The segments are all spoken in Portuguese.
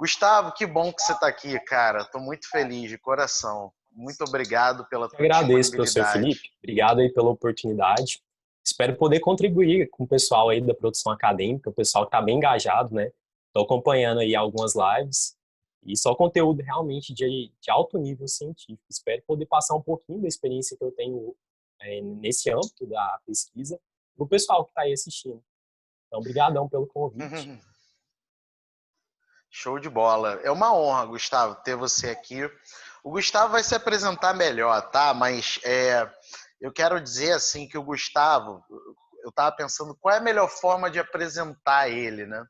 Gustavo, que bom que você está aqui, cara. Estou muito feliz, de coração. Muito obrigado pela Eu tua agradeço, professor disponibilidade. Felipe. Obrigado aí pela oportunidade. Espero poder contribuir com o pessoal aí da produção acadêmica, o pessoal que está bem engajado, né? Estou acompanhando aí algumas lives e só conteúdo realmente de alto nível científico. Espero poder passar um pouquinho da experiência que eu tenho nesse âmbito da pesquisa para o pessoal que está aí assistindo. Então, brigadão pelo convite. Show de bola. É uma honra, Gustavo, ter você aqui. O Gustavo vai se apresentar melhor, tá? Mas eu quero dizer assim que o Gustavo, eu estava pensando qual é a melhor forma de apresentar ele, né?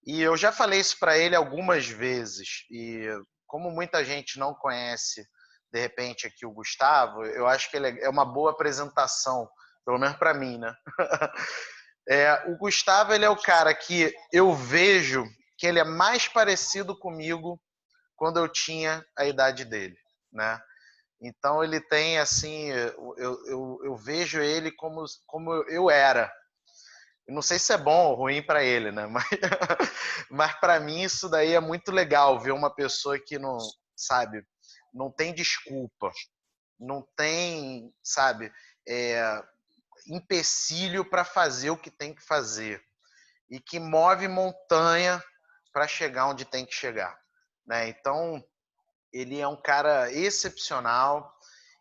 E eu já falei isso para ele algumas vezes. E como muita gente não conhece, de repente, aqui o Gustavo, eu acho que ele é uma boa apresentação, pelo menos para mim, né? O Gustavo, ele é o cara que eu vejo que ele é mais parecido comigo quando eu tinha a idade dele, né? Então ele tem assim, eu vejo ele como eu era. Eu não sei se é bom ou ruim para ele, né? Mas para mim isso daí é muito legal ver uma pessoa que não, sabe, não tem desculpa, não tem, sabe, é, empecilho para fazer o que tem que fazer e que move montanha para chegar onde tem que chegar, né? Então, ele é um cara excepcional,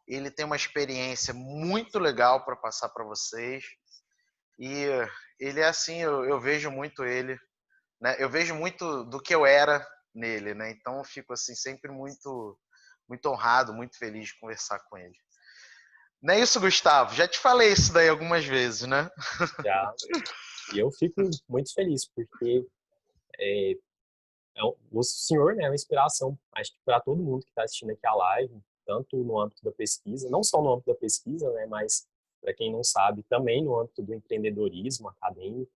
ele tem uma experiência muito legal para passar para vocês e ele é assim, eu vejo muito ele, né? Eu vejo muito do que eu era nele, né? Então, eu fico assim sempre muito honrado, muito feliz de conversar com ele. Não é isso, Gustavo? Já te falei isso daí algumas vezes, né? Já. E eu fico muito feliz, porque o senhor, né, é uma inspiração, acho que para todo mundo que está assistindo aqui a live, tanto no âmbito da pesquisa, não só no âmbito da pesquisa, né, mas para quem não sabe, também no âmbito do empreendedorismo acadêmico.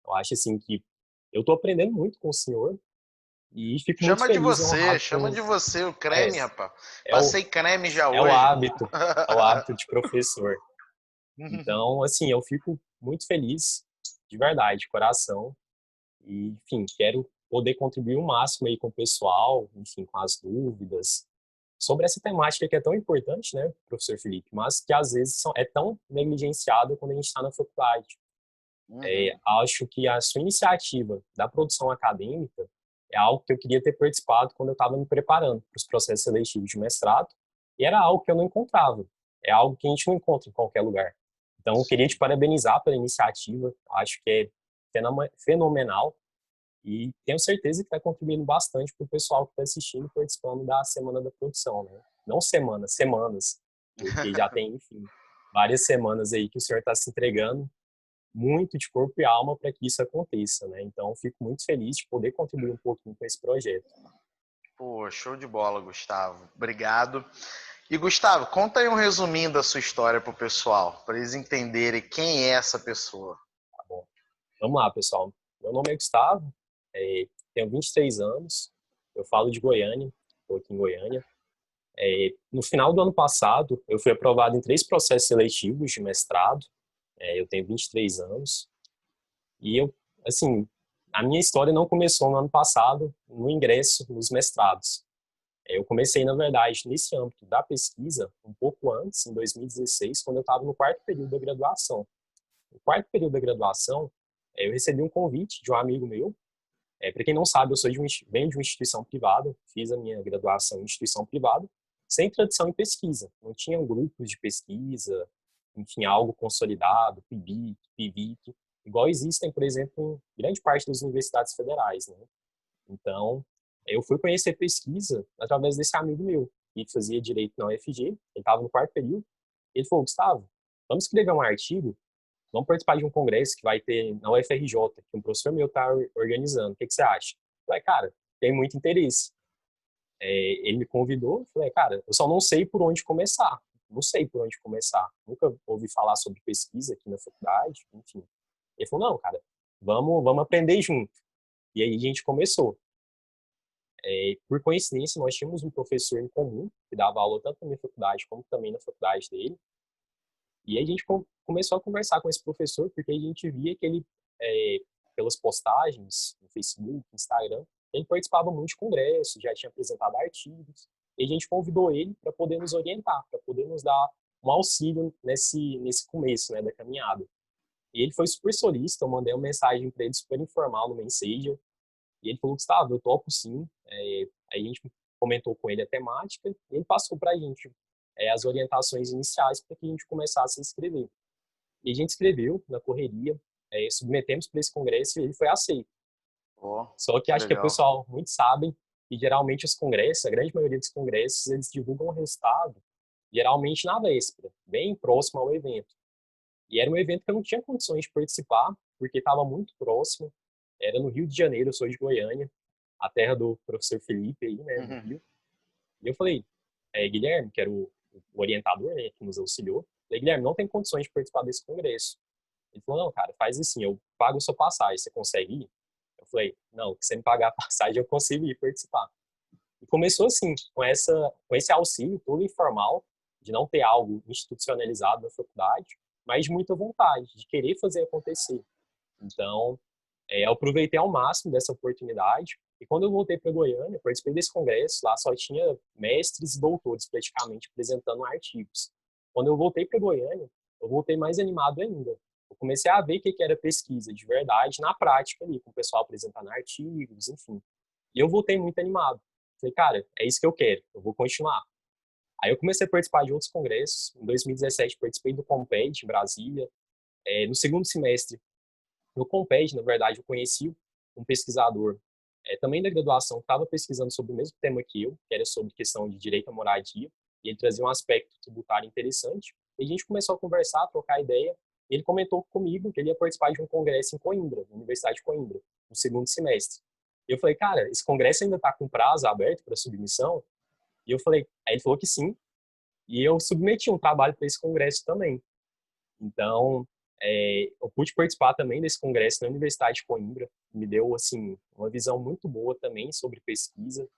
Eu acho assim que eu estou aprendendo muito com o senhor e fico muito feliz e honrado Chama por de você o é, creme, rapaz. é o Passei creme já é o hoje. hábito, é o hábito de professor. Então, assim, eu fico muito feliz, de verdade, de coração. E, enfim, quero poder contribuir o máximo aí com o pessoal, enfim, com as dúvidas sobre essa temática que é tão importante, né, professor Felipe, mas que às vezes é tão negligenciado quando a gente está na faculdade. Acho que a sua iniciativa da produção acadêmica é algo que eu queria ter participado quando eu estava me preparando para os processos seletivos de mestrado, e era algo que eu não encontrava. É algo que a gente não encontra em qualquer lugar. Então, eu queria te parabenizar pela iniciativa, acho que é fenomenal, e tenho certeza que está contribuindo bastante para o pessoal que está assistindo e participando da Semana da Produção, né? Não semana, semanas, porque já tem, enfim, várias semanas aí que o senhor está se entregando muito de corpo e alma para que isso aconteça, né? Então, fico muito feliz de poder contribuir um pouquinho com esse projeto. Pô, show de bola, Gustavo. Obrigado. E Gustavo, conta aí um resuminho da sua história pro pessoal, para eles entenderem quem é essa pessoa. Tá bom. Vamos lá, pessoal. Meu nome é Gustavo, tenho 23 anos, eu falo de Goiânia, estou aqui em Goiânia. No final do ano passado, eu fui aprovado em 3 processos seletivos de mestrado. Eu tenho 23 anos. E eu, assim, a minha história não começou no ano passado, no ingresso nos mestrados. Eu comecei, na verdade, nesse âmbito da pesquisa, um pouco antes, em 2016, quando eu estava no quarto período da graduação. No quarto período da graduação, eu recebi um convite de um amigo meu. Para quem não sabe, eu venho de uma instituição privada, fiz a minha graduação em instituição privada, sem tradição em pesquisa. Não tinha grupos de pesquisa, enfim, algo consolidado, PIBIC, PIVIC, igual existem, por exemplo, em grande parte das universidades federais, né? Então, eu fui conhecer pesquisa através desse amigo meu, que fazia direito na UFG, ele estava no quarto período. Ele falou: Gustavo, vamos escrever um artigo, vamos participar de um congresso que vai ter na UFRJ, que um professor meu está organizando. O que você acha? Eu falei: cara, tem muito interesse. Ele me convidou, eu falei: cara, eu só não sei por onde começar. Não sei por onde começar. Nunca ouvi falar sobre pesquisa aqui na faculdade, enfim. Ele falou: não, cara, vamos aprender junto. E aí a gente começou. Por coincidência, nós tínhamos um professor em comum que dava aula tanto na minha faculdade como também na faculdade dele. E aí a gente começou a conversar com esse professor porque a gente via que ele, pelas postagens no Facebook, Instagram, Ele participava muito de congressos, já tinha apresentado artigos, e a gente convidou ele para poder nos orientar, para poder nos dar um auxílio nesse começo, né, da caminhada. E ele foi super solícito, eu mandei uma mensagem para ele super informal no Messenger, e ele falou: Gustavo, eu topo sim. Aí a gente comentou com ele a temática, e ele passou para a gente as orientações iniciais para que a gente começasse a escrever. E a gente escreveu na correria, submetemos para esse congresso e ele foi aceito. Oh, Só que acho que o legal. pessoal muito sabem que geralmente os congressos, a grande maioria dos congressos, eles divulgam o resultado geralmente na véspera, bem próximo ao evento. E era um evento que eu não tinha condições de participar, porque estava muito próximo. Era no Rio de Janeiro, eu sou de Goiânia, a terra do professor Felipe aí, né, no Uhum. Rio. E eu falei, Guilherme, que era o orientador, né, que nos auxiliou, falei, Guilherme, não tem condições de participar desse congresso. Ele falou, não, cara, faz assim, eu pago a sua passagem, você consegue ir? Eu falei, não, se você me pagar a passagem, eu consigo ir participar. E começou assim, com esse auxílio todo informal, de não ter algo institucionalizado na faculdade, mas de muita vontade, de querer fazer acontecer. Então, eu aproveitei ao máximo dessa oportunidade. E quando eu voltei para Goiânia, participei desse congresso, lá só tinha mestres e doutores praticamente apresentando artigos. Quando eu voltei para Goiânia, eu voltei mais animado ainda. Eu comecei a ver o que era pesquisa de verdade na prática ali, com o pessoal apresentando artigos, enfim. E eu voltei muito animado. Falei, cara, é isso que eu quero, eu vou continuar. Aí eu comecei a participar de outros congressos. Em 2017 participei do Comped em Brasília. No segundo semestre no Comped, na verdade, eu conheci um pesquisador também da graduação que estava pesquisando sobre o mesmo tema que eu, que era sobre questão de direito à moradia, e ele trazia um aspecto tributário interessante. E a gente começou a conversar, a trocar ideia. E ele comentou comigo que ele ia participar de um congresso em Coimbra, na Universidade de Coimbra, no segundo semestre. E eu falei, cara, esse congresso ainda está com prazo aberto para submissão? E eu falei, aí ele falou que sim. E eu submeti um trabalho para esse congresso também. Então, eu pude participar também desse congresso na Universidade de Coimbra, me deu assim uma visão muito boa também sobre pesquisa.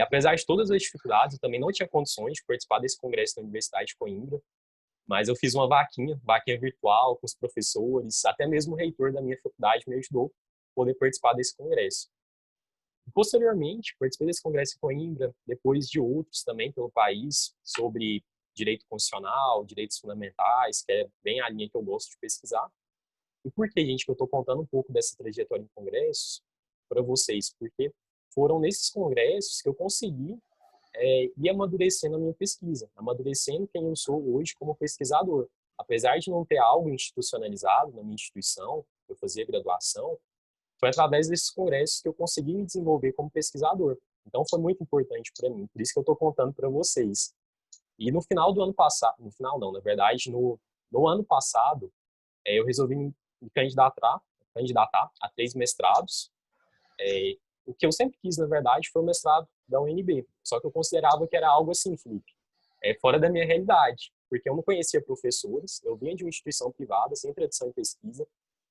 Apesar de todas as dificuldades, eu também não tinha condições de participar desse congresso na Universidade de Coimbra, mas eu fiz uma vaquinha virtual com os professores, até mesmo o reitor da minha faculdade me ajudou a poder participar desse congresso. Posteriormente, participei desse congresso em Coimbra, depois de outros também pelo país, sobre direito constitucional, direitos fundamentais, que é bem a linha que eu gosto de pesquisar. E por que, gente, que eu estou contando um pouco dessa trajetória em congressos para vocês? Porque foram nesses congressos que eu consegui ir amadurecendo a minha pesquisa, amadurecendo quem eu sou hoje como pesquisador. Apesar de não ter algo institucionalizado na minha instituição, eu fazia graduação, foi através desses congressos que eu consegui me desenvolver como pesquisador. Então foi muito importante para mim, por isso que eu estou contando para vocês. E no final do ano passado, no final não, na verdade, no ano passado, eu resolvi me candidatar a 3 mestrados. O que eu sempre quis, na verdade, foi o mestrado da UNB. Só que eu considerava que era algo assim, Felipe, fora da minha realidade, porque eu não conhecia professores, eu vinha de uma instituição privada, sem tradição em pesquisa,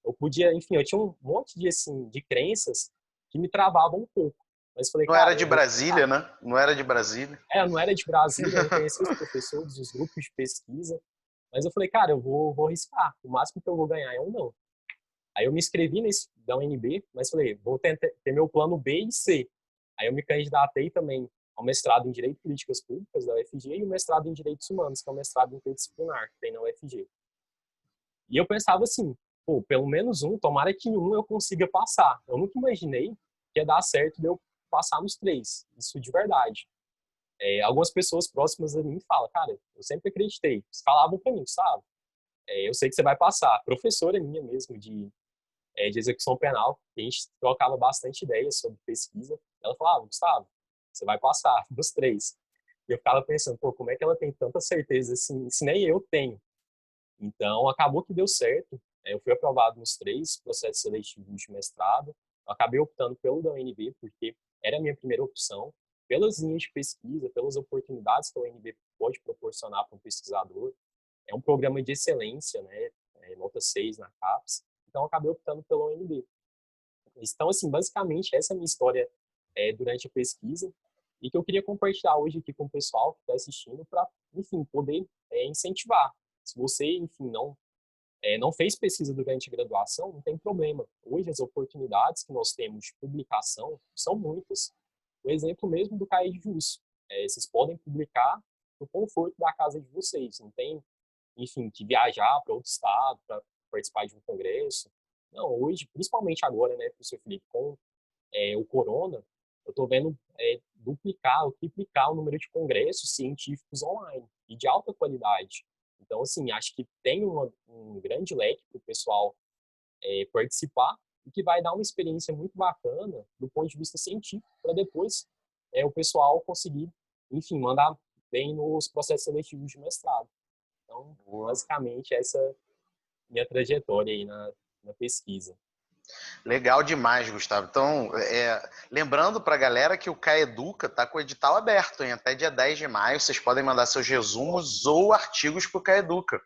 eu podia, enfim, eu tinha um monte de, assim, de crenças que me travavam um pouco. Mas falei, Não era cara, de eu vou Brasília, tentar. né? Não era de Brasília. Eu não era de Brasília, eu não conhecia os professores, os grupos de pesquisa, mas eu falei, cara, eu vou arriscar, o máximo que eu vou ganhar é um não. Aí eu me inscrevi nesse da UNB, mas falei, vou ter meu plano B e C. Aí eu me candidatei também ao mestrado em Direito e Políticas Públicas da UFG e o mestrado em Direitos Humanos, que é o mestrado interdisciplinar que tem na UFG. E eu pensava assim, pô, pelo menos um, tomara que um eu consiga passar. Eu nunca imaginei que ia dar certo de eu passar nos 3, isso de verdade. Algumas pessoas próximas a mim falam, cara, eu sempre acreditei. Eles falavam pra mim, sabe? Eu sei que você vai passar. Professora minha mesmo de execução penal, a gente trocava bastante ideias sobre pesquisa. Ela falava, Gustavo, você vai passar nos 3. E eu ficava pensando, pô, como é que ela tem tanta certeza assim, se nem eu tenho? Então, acabou que deu certo. Eu fui aprovado nos 3 processos seletivos de mestrado. Eu acabei optando pelo da UNB, porque era a minha primeira opção, pelas linhas de pesquisa, pelas oportunidades que a UNB pode proporcionar para um pesquisador. É um programa de excelência, né? Nota 6 na CAPES. Então, eu acabei optando pela UNB. Então, assim, basicamente, essa é a minha história durante a pesquisa e que eu queria compartilhar hoje aqui com o pessoal que está assistindo para, enfim, poder incentivar. Se você, enfim, não fez pesquisa durante a graduação, não tem problema. Hoje, as oportunidades que nós temos de publicação são muitas. O exemplo mesmo do CAE de Jus. Vocês podem publicar no conforto da casa de vocês. Não tem, enfim, que viajar para outro estado para participar de um congresso. Não, hoje, principalmente agora, né, professor Felipe, com o corona, eu estou vendo duplicar ou triplicar o número de congressos científicos online e de alta qualidade. Então, assim, acho que tem um grande leque para o pessoal participar e que vai dar uma experiência muito bacana do ponto de vista científico para depois o pessoal conseguir, enfim, mandar bem nos processos seletivos de mestrado. Então, Boa. basicamente, essa minha trajetória aí na pesquisa. Legal demais, Gustavo. Então, lembrando para a galera que o Caeduca está com o edital aberto, hein? Até dia 10 de maio, vocês podem mandar seus resumos ou artigos para o Caeduca,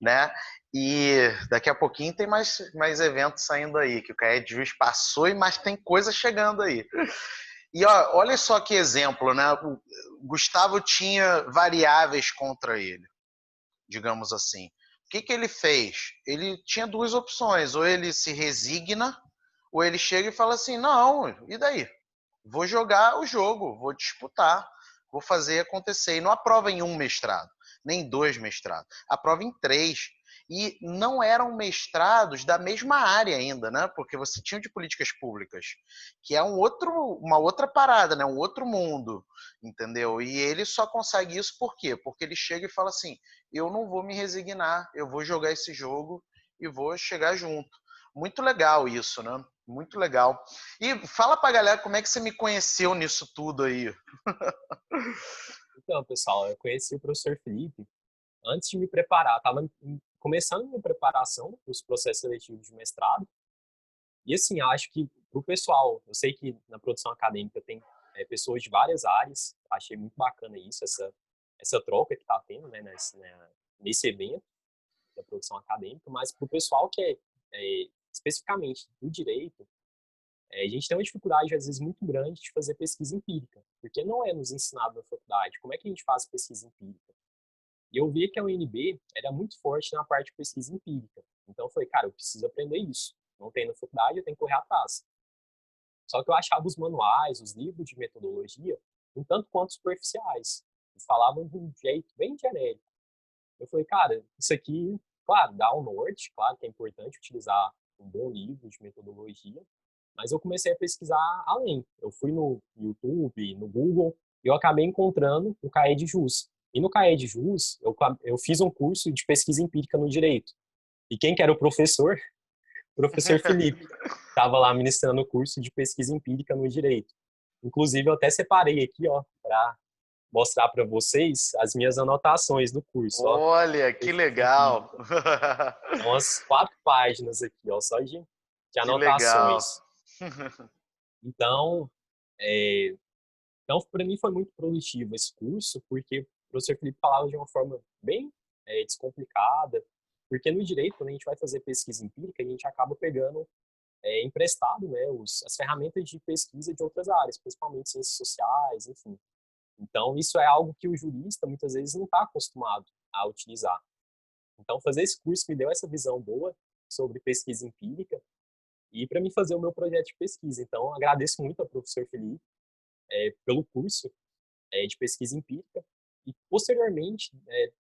né? E daqui a pouquinho tem mais eventos saindo aí, que o Cae de Juiz passou, mas tem coisa chegando aí. E ó, olha só que exemplo, né? O Gustavo tinha variáveis contra ele, digamos assim. O que ele fez? Ele tinha duas opções: ou ele se resigna, ou ele chega e fala assim: não, e daí? Vou jogar o jogo, vou disputar, vou fazer acontecer. E não aprova em um mestrado, nem dois mestrados, aprova em três. E não eram mestrados da mesma área ainda, né? Porque você tinha de políticas públicas, que é uma outra parada, né? Um outro mundo, entendeu? E ele só consegue isso por quê? Porque ele chega e fala assim: eu não vou me resignar, eu vou jogar esse jogo e vou chegar junto. Muito legal isso, né? Muito legal. E fala pra galera como é que você me conheceu nisso tudo aí. Então, pessoal, eu conheci o professor Felipe antes de me preparar. Estava começando minha preparação para os processos seletivos de mestrado. E, assim, acho que para o pessoal, eu sei que na produção acadêmica tem pessoas de várias áreas. Achei muito bacana isso, essa troca que está tendo, né, nesse evento da produção acadêmica. Mas para o pessoal que especificamente do direito, a gente tem uma dificuldade, às vezes, muito grande de fazer pesquisa empírica, porque não é nos ensinado na faculdade. Como é que a gente faz pesquisa empírica? E eu vi que a UNB era muito forte na parte de pesquisa empírica. Então eu falei, cara, eu preciso aprender isso. Não tem na faculdade, eu tenho que correr atrás. Só que eu achava os manuais, os livros de metodologia, um tanto quanto superficiais. Eles falavam de um jeito bem genérico. Eu falei, cara, isso aqui, claro, dá um norte, claro que é importante utilizar um bom livro de metodologia, mas eu comecei a pesquisar além. Eu fui no YouTube, no Google, e eu acabei encontrando o CAE de Jus. E no CAE de Jus, eu fiz um curso de pesquisa empírica no direito. E quem que era o professor? O professor Felipe. Estava lá ministrando o curso de pesquisa empírica no direito. Inclusive, eu até separei aqui, ó, para mostrar para vocês as minhas anotações do curso, ó. Olha, que Pesquisa legal. empírica. São umas 4 páginas aqui, ó, só de Que legal. anotações. Então, então para mim foi muito produtivo esse curso, porque o professor Felipe falava de uma forma bem descomplicada, porque no direito, quando a gente vai fazer pesquisa empírica, a gente acaba pegando emprestado, né, as ferramentas de pesquisa de outras áreas, principalmente ciências sociais, enfim. Então, isso é algo que o jurista, muitas vezes, não está acostumado a utilizar. Então, fazer esse curso me deu essa visão boa sobre pesquisa empírica e para mim fazer o meu projeto de pesquisa. Então, agradeço muito ao professor Felipe pelo curso de pesquisa empírica e, posteriormente,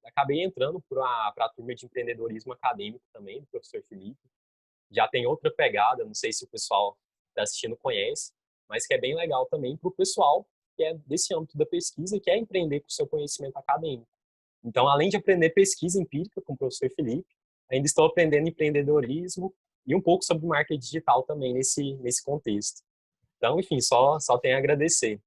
acabei entrando para a turma de empreendedorismo acadêmico também, do professor Felipe. Já tem outra pegada, não sei se o pessoal que está assistindo conhece, mas que é bem legal também para o pessoal que é desse âmbito da pesquisa e quer empreender com o seu conhecimento acadêmico. Então, além de aprender pesquisa empírica com o professor Felipe, ainda estou aprendendo empreendedorismo e um pouco sobre marketing digital também nesse contexto. Então, enfim, só tenho a agradecer.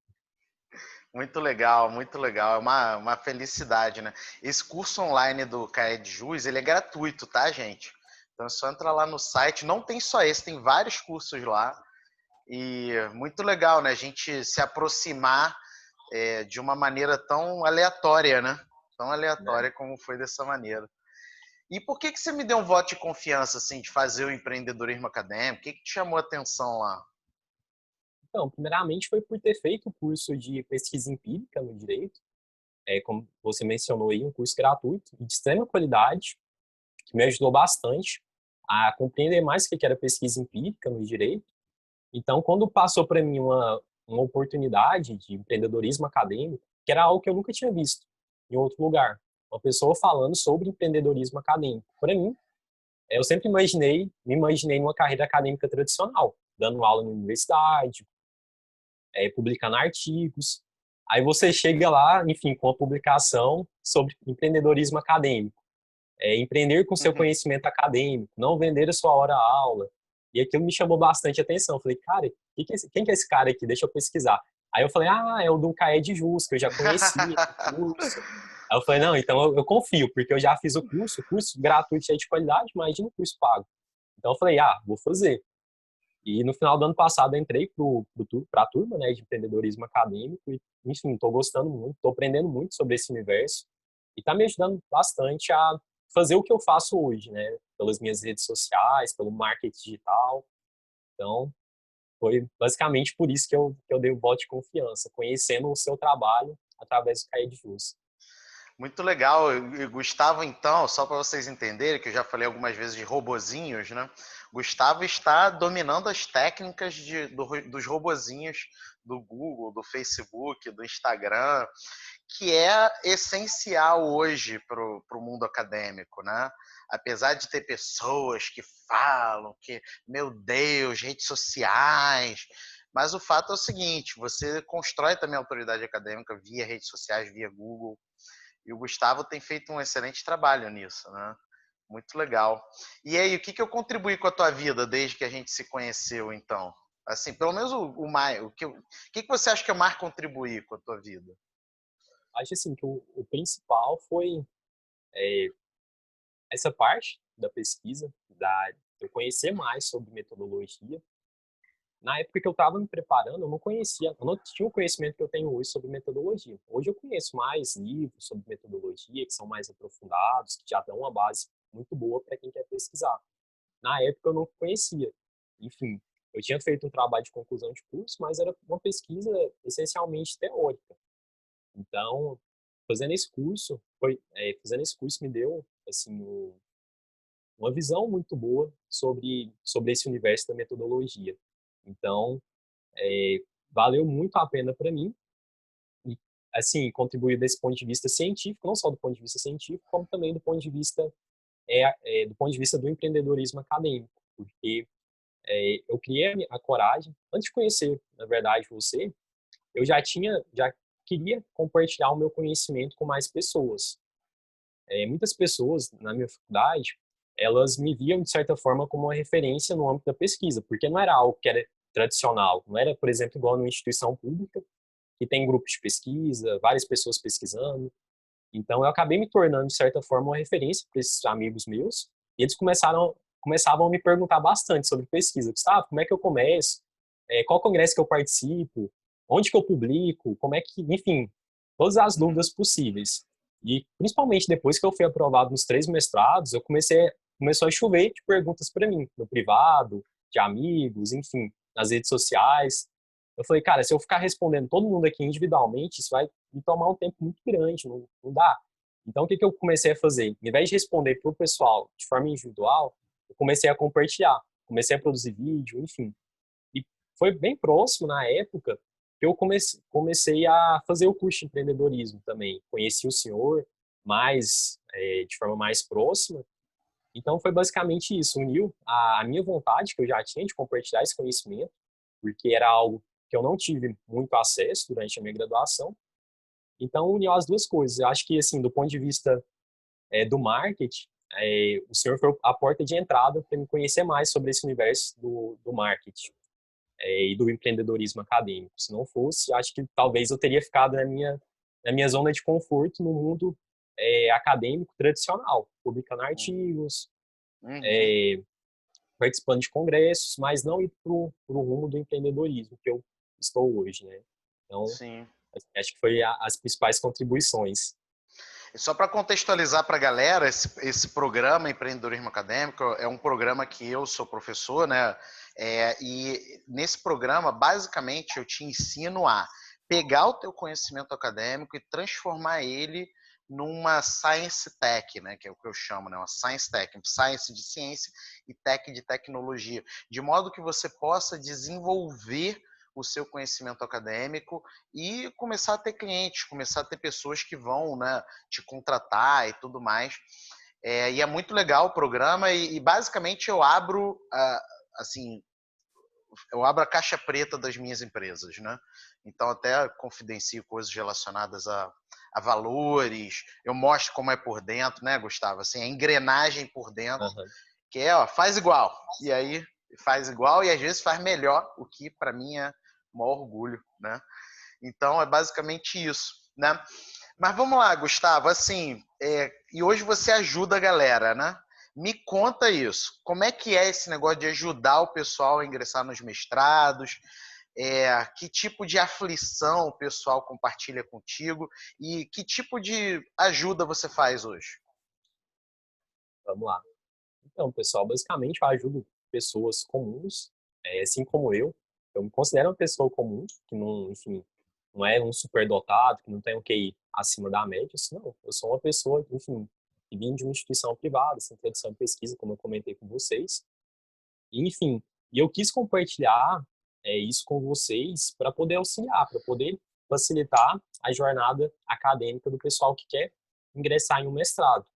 Muito legal, muito legal. É uma felicidade, né? Esse curso online do CAE de Jus, ele é gratuito, tá, gente? Então é só entrar lá no site. Não tem só esse, tem vários cursos lá. E muito legal, né? A gente se aproximar de uma maneira tão aleatória, né? Tão Né? aleatória como foi dessa maneira. E por que você me deu um voto de confiança, assim, de fazer o empreendedorismo acadêmico? O que te chamou a atenção lá? Então, primeiramente foi por ter feito o curso de pesquisa empírica no direito, como você mencionou aí, um curso gratuito e de extrema qualidade, que me ajudou bastante a compreender mais o que era pesquisa empírica no direito. Então, quando passou para mim uma oportunidade de empreendedorismo acadêmico, que era algo que eu nunca tinha visto em outro lugar, uma pessoa falando sobre empreendedorismo acadêmico. Para mim, eu sempre me imaginei numa carreira acadêmica tradicional, dando aula na universidade, publicando artigos. Aí você chega lá, enfim, com a publicação sobre empreendedorismo acadêmico. Empreender com seu Uhum. conhecimento acadêmico, não vender a sua hora-aula. E aquilo me chamou bastante atenção. Falei, cara, quem que é esse cara aqui? Deixa eu pesquisar. Aí eu falei, é o do CAED Jus, que eu já conhecia o curso. Aí eu falei, não, então eu confio, porque eu já fiz o curso gratuito e de qualidade, imagina o curso pago. Então eu falei, vou fazer. E no final do ano passado eu entrei para a turma, né, de empreendedorismo acadêmico e, enfim, estou gostando muito, estou aprendendo muito sobre esse universo e está me ajudando bastante a fazer o que eu faço hoje, né, pelas minhas redes sociais, pelo marketing digital. Então, foi basicamente por isso que eu dei o voto de confiança, conhecendo o seu trabalho através do CAE de Jus. Muito legal. E Gustavo, então, só para vocês entenderem, que eu já falei algumas vezes de robozinhos, né? Gustavo está dominando as técnicas dos robozinhos do Google, do Facebook, do Instagram, que é essencial hoje para o mundo acadêmico, né? Apesar de ter pessoas que falam que, meu Deus, redes sociais, mas o fato é o seguinte, você constrói também a autoridade acadêmica via redes sociais, via Google, e o Gustavo tem feito um excelente trabalho nisso, né? Muito legal. E aí, o que eu contribuí com a tua vida desde que a gente se conheceu, então? Assim, pelo menos o mais. O que você acha que eu mais contribuí com a tua vida? Acho assim que o principal foi é, essa parte da pesquisa, de eu conhecer mais sobre metodologia. Na época que eu estava me preparando, eu não tinha o conhecimento que eu tenho hoje sobre metodologia. Hoje eu conheço mais livros sobre metodologia, que são mais aprofundados, que já dão uma base muito boa para quem quer pesquisar. Na época eu não conhecia. Enfim, eu tinha feito um trabalho de conclusão de curso, mas era uma pesquisa essencialmente teórica. Então, fazendo esse curso me deu assim uma visão muito boa sobre esse universo da metodologia. Então, é, valeu muito a pena para mim e, assim, contribuiu desse ponto de vista científico, não só do ponto de vista científico, como também do ponto de vista do empreendedorismo acadêmico, porque eu criei a coragem, antes de conhecer, na verdade, você, eu já queria compartilhar o meu conhecimento com mais pessoas. Muitas pessoas na minha faculdade, elas me viam de certa forma como uma referência no âmbito da pesquisa, porque não era algo que era tradicional, não era, por exemplo, igual numa instituição pública, que tem grupos de pesquisa, várias pessoas pesquisando. Então eu acabei me tornando de certa forma uma referência para esses amigos meus, e eles começavam a me perguntar bastante sobre pesquisa. Gustavo, como é que eu começo? Qual congresso que eu participo? Onde que eu publico? Como é que, enfim, todas as dúvidas possíveis. E principalmente depois que eu fui aprovado nos 3 mestrados, começou a chover de perguntas para mim, no privado, de amigos, enfim, nas redes sociais. Eu falei, cara, se eu ficar respondendo todo mundo aqui individualmente, isso vai me tomar um tempo muito grande, não dá. Então, o que eu comecei a fazer? Ao invés de responder para o pessoal de forma individual, eu comecei a compartilhar, comecei a produzir vídeo, enfim. E foi bem próximo, na época, que eu comecei a fazer o curso de empreendedorismo também. Conheci o senhor de forma mais próxima. Então, foi basicamente isso. Uniu a minha vontade, que eu já tinha de compartilhar esse conhecimento, porque era algo que eu não tive muito acesso durante a minha graduação. Então, uniu as duas coisas. Eu acho que, assim, do ponto de vista do marketing, o senhor foi a porta de entrada para me conhecer mais sobre esse universo do marketing e do empreendedorismo acadêmico. Se não fosse, acho que talvez eu teria ficado na minha zona de conforto no mundo acadêmico tradicional, publicando artigos, Uhum. é, participando de congressos, mas não ir para o rumo do empreendedorismo que eu estou hoje, né? Então, Sim. acho que foi as principais contribuições. E só para contextualizar para a galera, esse programa Empreendedorismo Acadêmico é um programa que eu sou professor, né? E nesse programa, basicamente, eu te ensino a pegar o teu conhecimento acadêmico e transformar ele numa Science Tech, né, que é o que eu chamo, né, uma Science Tech, Science de ciência e Tech de tecnologia, de modo que você possa desenvolver o seu conhecimento acadêmico e começar a ter clientes, começar a ter pessoas que vão, né, te contratar e tudo mais. E é muito legal o programa e basicamente eu abro, assim, eu abro a caixa preta das minhas empresas, né? Então até confidencio coisas relacionadas a valores, eu mostro como é por dentro, né, Gustavo? Assim, a engrenagem por dentro, Aham. que é, ó, faz igual. E aí faz igual e às vezes faz melhor, o que para mim é o maior orgulho, né? Então é basicamente isso, né? Mas vamos lá, Gustavo, assim, e hoje você ajuda a galera, né? Me conta isso. Como é que é esse negócio de ajudar o pessoal a ingressar nos mestrados? Que tipo de aflição o pessoal compartilha contigo? E que tipo de ajuda você faz hoje? Vamos lá. Então, pessoal, basicamente eu ajudo pessoas comuns, assim como eu me considero uma pessoa comum, que não, enfim, não é um superdotado, que não tem um QI acima da média, assim, não. Eu sou uma pessoa, enfim, que vim de uma instituição privada, sem tradição em pesquisa, como eu comentei com vocês, e, enfim, e eu quis compartilhar isso com vocês para poder auxiliar, para poder facilitar a jornada acadêmica do pessoal que quer ingressar em um mestrado.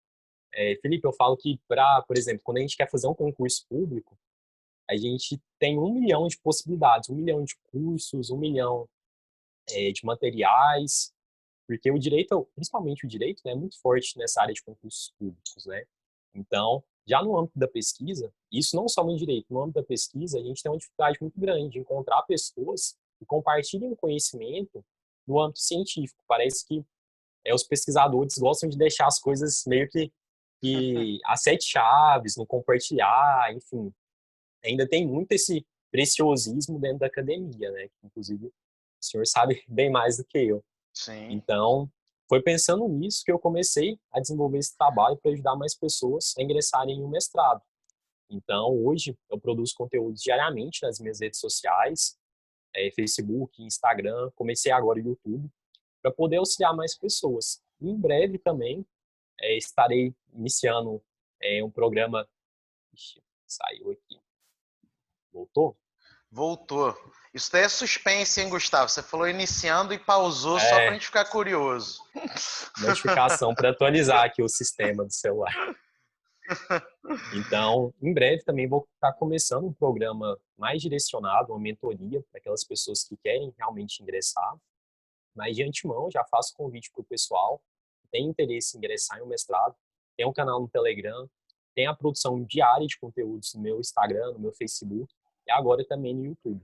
Felipe, eu falo que, por exemplo, quando a gente quer fazer um concurso público, a gente tem 1 milhão de possibilidades, 1 milhão de cursos, 1 milhão de materiais, porque o direito, principalmente o direito, né, é muito forte nessa área de concursos públicos, né? Então, já no âmbito da pesquisa, isso não só no direito, no âmbito da pesquisa, a gente tem uma dificuldade muito grande de encontrar pessoas que compartilhem o conhecimento no âmbito científico. Parece que os pesquisadores gostam de deixar as coisas meio que a sete chaves, no compartilhar, enfim. Ainda tem muito esse preciosismo dentro da academia, né? Que, inclusive, o senhor sabe bem mais do que eu. Sim. Então, foi pensando nisso que eu comecei a desenvolver esse trabalho para ajudar mais pessoas a ingressarem em um mestrado. Então, hoje, eu produzo conteúdo diariamente nas minhas redes sociais, Facebook, Instagram, comecei agora o YouTube, para poder auxiliar mais pessoas. E em breve também estarei iniciando um programa. Ixi, saiu aqui. Voltou? Voltou. Isso daí é suspense, hein, Gustavo? Você falou iniciando e pausou só pra É, gente ficar curioso. notificação para atualizar aqui o sistema do celular. Então, em breve também vou estar começando um programa mais direcionado, uma mentoria para aquelas pessoas que querem realmente ingressar. Mas de antemão, já faço convite para o pessoal que tem interesse em ingressar em um mestrado. Tem um canal no Telegram, tem a produção diária de conteúdos no meu Instagram, no meu Facebook e agora também no YouTube.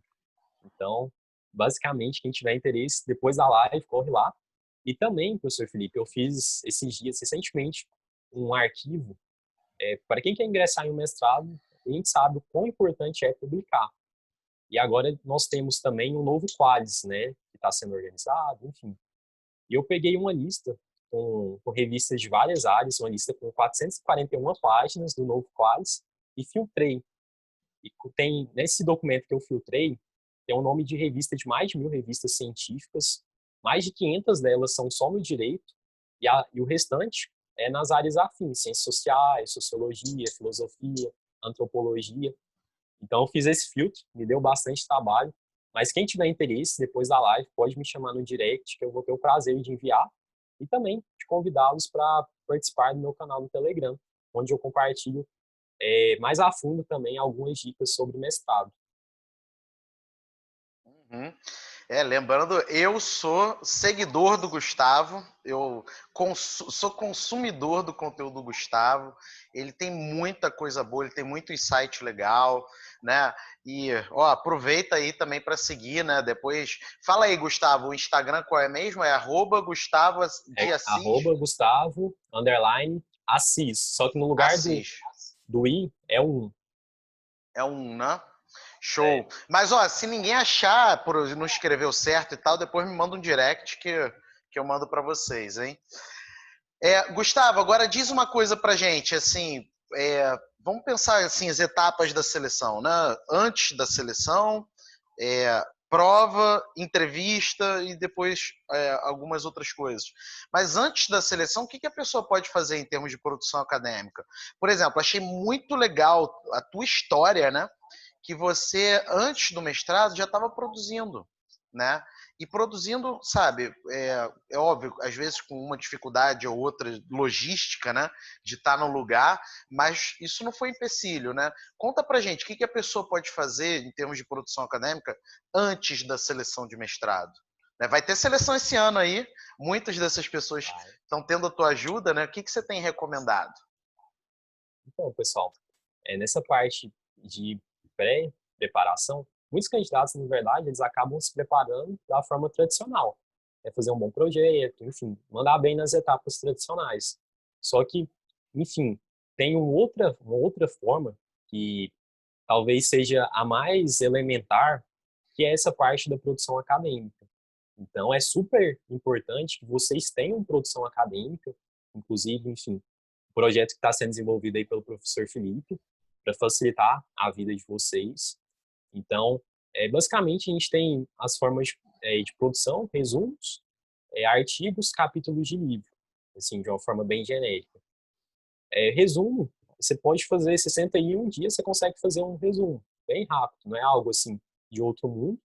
Então, basicamente, quem tiver interesse, depois da live, corre lá. E também, professor Felipe, eu fiz esses dias, recentemente, um arquivo. Para quem quer ingressar em um mestrado, a gente sabe o quão importante é publicar. E agora nós temos também um novo Qualis, né, que está sendo organizado, enfim. E eu peguei uma lista com revistas de várias áreas, uma lista com 441 páginas do novo Qualis, e filtrei. E tem, nesse documento que eu filtrei, tem o nome de revista de mais de 1.000 revistas científicas, mais de 500 delas são só no direito, e o restante é nas áreas afins, ciências sociais, sociologia, filosofia, antropologia. Então eu fiz esse filtro, me deu bastante trabalho, mas quem tiver interesse, depois da live, pode me chamar no direct, que eu vou ter o prazer de enviar, e também de convidá-los para participar do meu canal no Telegram, onde eu compartilho mais a fundo também algumas dicas sobre mestrado. Uhum. Lembrando, eu sou seguidor do Gustavo, eu sou consumidor do conteúdo do Gustavo, ele tem muita coisa boa, ele tem muito insight legal, né? E ó, aproveita aí também para seguir, né? Depois, fala aí, Gustavo, o Instagram qual é mesmo? É @Gustavo de Assis @Gustavo Assis, só que no lugar Assis. do I é um. É um, né? É, Show. Mas, ó, se ninguém achar, por não escreveu certo e tal, depois me manda um direct que eu mando para vocês, hein? Gustavo, agora diz uma coisa pra gente, assim, vamos pensar assim, as etapas da seleção, né? Antes da seleção, prova, entrevista e depois algumas outras coisas. Mas antes da seleção, o que a pessoa pode fazer em termos de produção acadêmica? Por exemplo, achei muito legal a tua história, né? Que você, antes do mestrado, já estava produzindo, né? E produzindo, sabe, é óbvio, às vezes com uma dificuldade ou outra logística, né, de estar no lugar, mas isso não foi empecilho, né? Conta pra gente, o que a pessoa pode fazer em termos de produção acadêmica antes da seleção de mestrado? Né? Vai ter seleção esse ano aí, muitas dessas pessoas estão tendo a tua ajuda, né? O que você tem recomendado? Então, pessoal, nessa parte de pré-preparação, muitos candidatos, na verdade, eles acabam se preparando da forma tradicional. É fazer um bom projeto, enfim, mandar bem nas etapas tradicionais. Só que, enfim, tem uma outra forma que talvez seja a mais elementar, que é essa parte da produção acadêmica. Então, é super importante que vocês tenham produção acadêmica, inclusive, enfim, o projeto que está sendo desenvolvido aí pelo professor Felipe, para facilitar a vida de vocês. Então, basicamente, a gente tem as formas de produção, resumos, artigos, capítulos de livro, assim, de uma forma bem genérica. Resumo, você pode fazer 61 dias, você consegue fazer um resumo, bem rápido, não é algo assim de outro mundo,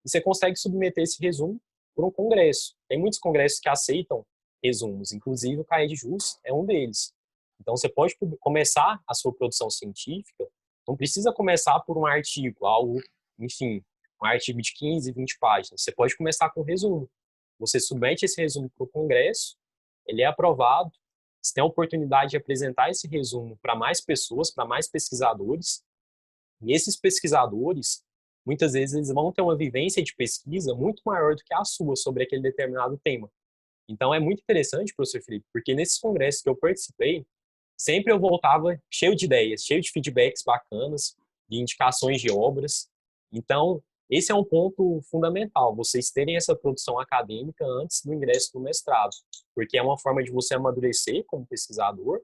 e você consegue submeter esse resumo por um congresso. Tem muitos congressos que aceitam resumos, inclusive o CAE de Jus é um deles. Então, você pode começar a sua produção científica, não precisa começar por um artigo, algo, enfim, um artigo de 15, 20 páginas. Você pode começar com um resumo. Você submete esse resumo para o congresso, ele é aprovado, você tem a oportunidade de apresentar esse resumo para mais pessoas, para mais pesquisadores, e esses pesquisadores, muitas vezes, eles vão ter uma vivência de pesquisa muito maior do que a sua sobre aquele determinado tema. Então, é muito interessante, professor Felipe, porque nesses congressos que eu participei, sempre eu voltava cheio de ideias, cheio de feedbacks bacanas, de indicações de obras. Então, esse é um ponto fundamental, vocês terem essa produção acadêmica antes do ingresso no mestrado, porque é uma forma de você amadurecer como pesquisador,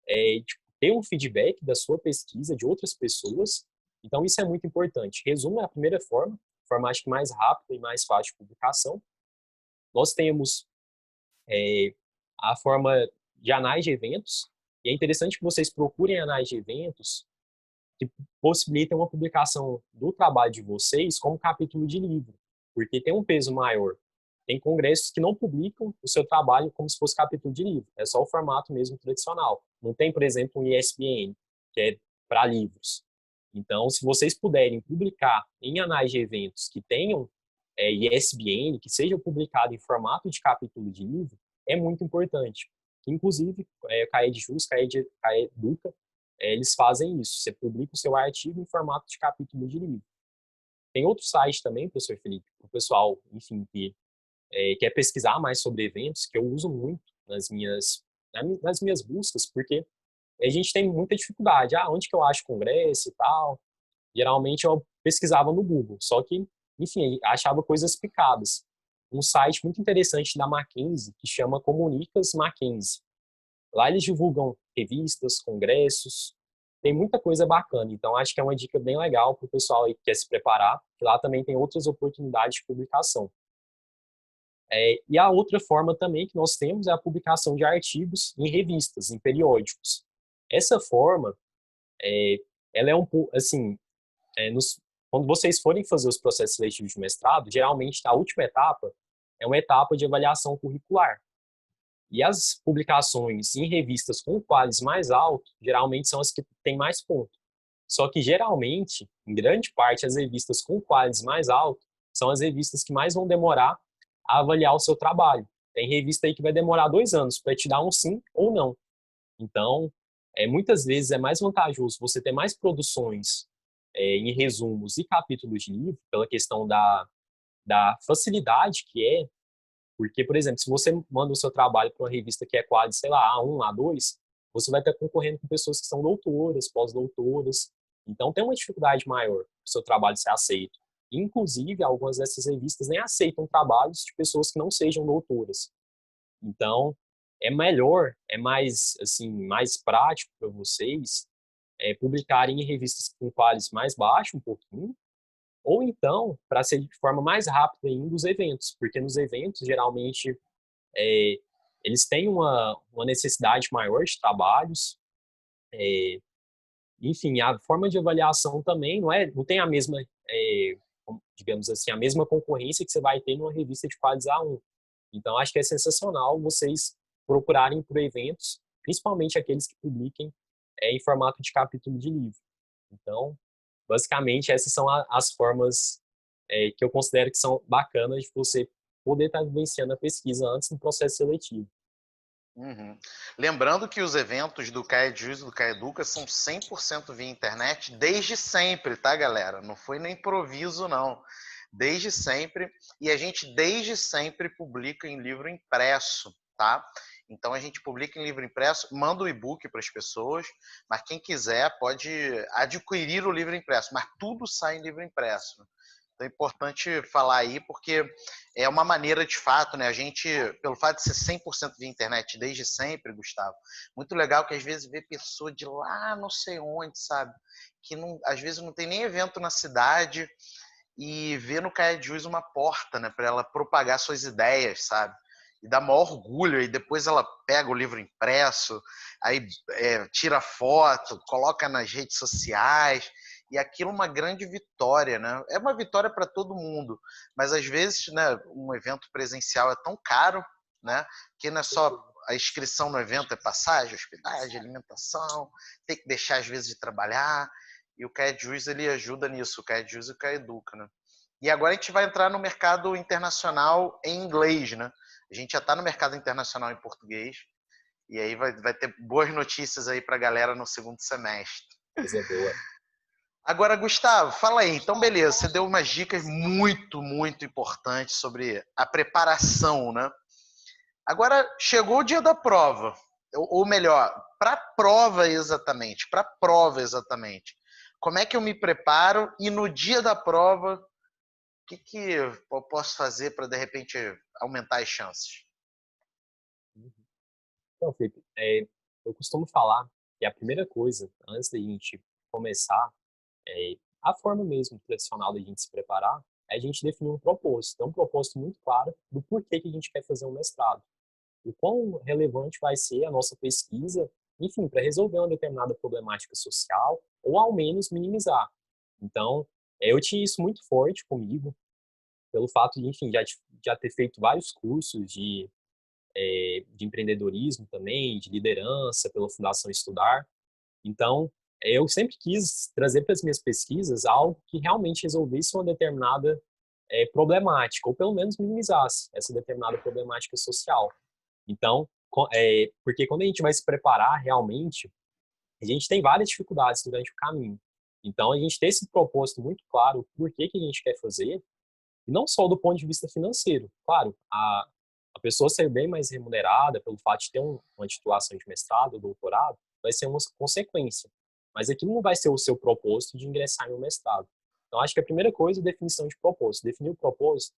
de ter um feedback da sua pesquisa de outras pessoas. Então, isso é muito importante. Resumo é a primeira forma acho que mais rápida e mais fácil de publicação. Nós temos a forma de anais de eventos, e é interessante que vocês procurem anais de eventos que possibilitem uma publicação do trabalho de vocês como capítulo de livro, porque tem um peso maior. Tem congressos que não publicam o seu trabalho como se fosse capítulo de livro, é só o formato mesmo tradicional. Não tem, por exemplo, um ISBN, que é para livros. Então, se vocês puderem publicar em anais de eventos que tenham ISBN, que sejam publicados em formato de capítulo de livro, é muito importante. Inclusive, CAE de Jus, CAE Educa, eles fazem isso. Você publica o seu artigo em formato de capítulo de livro. Tem outro site também, professor Felipe, para o pessoal, enfim, que quer pesquisar mais sobre eventos, que eu uso muito nas minhas buscas, porque a gente tem muita dificuldade. Onde que eu acho congresso e tal? Geralmente eu pesquisava no Google, só que, enfim, achava coisas picadas. Um site muito interessante da Mackenzie, que chama Comunicas Mackenzie. Lá eles divulgam revistas, congressos, tem muita coisa bacana. Então, acho que é uma dica bem legal para o pessoal aí que quer se preparar, que lá também tem outras oportunidades de publicação. E a outra forma também que nós temos é a publicação de artigos em revistas, em periódicos. Essa forma, ela é um pouco, assim, quando vocês forem fazer os processos seletivos de mestrado, geralmente a última etapa é uma etapa de avaliação curricular. E as publicações em revistas com qualis mais alto, geralmente são as que têm mais ponto. Só que, geralmente, em grande parte, as revistas com qualis mais alto são as revistas que mais vão demorar a avaliar o seu trabalho. Tem revista aí que vai demorar 2 anos para te dar um sim ou não. Então, muitas vezes é mais vantajoso você ter mais produções em resumos e capítulos de livro, pela questão da facilidade que é. Porque, por exemplo, se você manda o seu trabalho para uma revista que é quase, sei lá, A1, A2, você vai estar concorrendo com pessoas que são doutoras, pós-doutoras. Então, tem uma dificuldade maior para o seu trabalho ser aceito. Inclusive, algumas dessas revistas nem aceitam trabalhos de pessoas que não sejam doutoras. Então, é melhor, é mais, assim, mais prático para vocês publicarem em revistas com qualis mais baixo um pouquinho, Ou então, para ser de forma mais rápida ainda, os eventos, porque nos eventos, geralmente, é, eles têm uma necessidade maior de trabalhos, é, enfim, a forma de avaliação também não tem a mesma, digamos assim, a mesma concorrência que você vai ter numa revista de quadros A1. Então, acho que é sensacional vocês procurarem por eventos, principalmente aqueles que publiquem em formato de capítulo de livro. Então, basicamente, essas são as formas que eu considero que são bacanas de você poder estar vivenciando a pesquisa antes do processo seletivo. Uhum. Lembrando que os eventos do CAEJUS e do CAEDUCA são 100% via internet desde sempre, tá, galera? Não foi no improviso, não. Desde sempre. E a gente, desde sempre, publica em livro impresso, tá? Então, a gente publica em livro impresso, manda o e-book para as pessoas, mas quem quiser pode adquirir o livro impresso, mas tudo sai em livro impresso. Então é importante falar aí, porque é uma maneira de fato, né? A gente, pelo fato de ser 100% via internet desde sempre, Gustavo, muito legal que às vezes vê pessoa de lá não sei onde, sabe? Que não, às vezes não tem nem evento na cidade e vê no CAEJUS uma porta, né? Para ela propagar suas ideias, sabe? E dá maior orgulho, e depois ela pega o livro impresso, aí tira foto, coloca nas redes sociais, e aquilo é uma grande vitória, né? É uma vitória para todo mundo, mas às vezes, né, um evento presencial é tão caro, né, que não é só a inscrição no evento, é passagem, hospedagem, alimentação, tem que deixar às vezes de trabalhar, e o CAEJUS ele ajuda nisso, o CAEJUS e o CAEDUCA, né? E agora a gente vai entrar no mercado internacional em inglês, né? A gente já está no mercado internacional em português, e aí vai ter boas notícias aí para a galera no segundo semestre. Coisa boa. Agora, Gustavo, fala aí. Então, beleza, você deu umas dicas muito, muito importantes sobre a preparação, né? Agora, chegou o dia da prova, ou melhor, para a prova exatamente, Como é que eu me preparo e no dia da prova, o que eu posso fazer para, de repente, aumentar as chances? Então, Felipe, eu costumo falar que a primeira coisa, antes da gente começar, a forma mesmo tradicional da gente se preparar, é a gente definir um propósito. Então, um propósito muito claro do porquê que a gente quer fazer um mestrado. O quão relevante vai ser a nossa pesquisa, enfim, para resolver uma determinada problemática social ou ao menos minimizar. Então, eu tinha isso muito forte comigo, pelo fato de, enfim, já ter feito vários cursos de empreendedorismo também, de liderança pela Fundação Estudar. Então, eu sempre quis trazer para as minhas pesquisas algo que realmente resolvesse uma determinada problemática, ou pelo menos minimizasse essa determinada problemática social. Então, porque quando a gente vai se preparar realmente, a gente tem várias dificuldades durante o caminho. Então, a gente ter esse propósito muito claro, por que a gente quer fazer, e não só do ponto de vista financeiro. Claro, a pessoa ser bem mais remunerada pelo fato de ter uma titulação de mestrado ou doutorado vai ser uma consequência. Mas aquilo não vai ser o seu propósito de ingressar em um mestrado. Então, acho que a primeira coisa é a definição de propósito. Definir o propósito,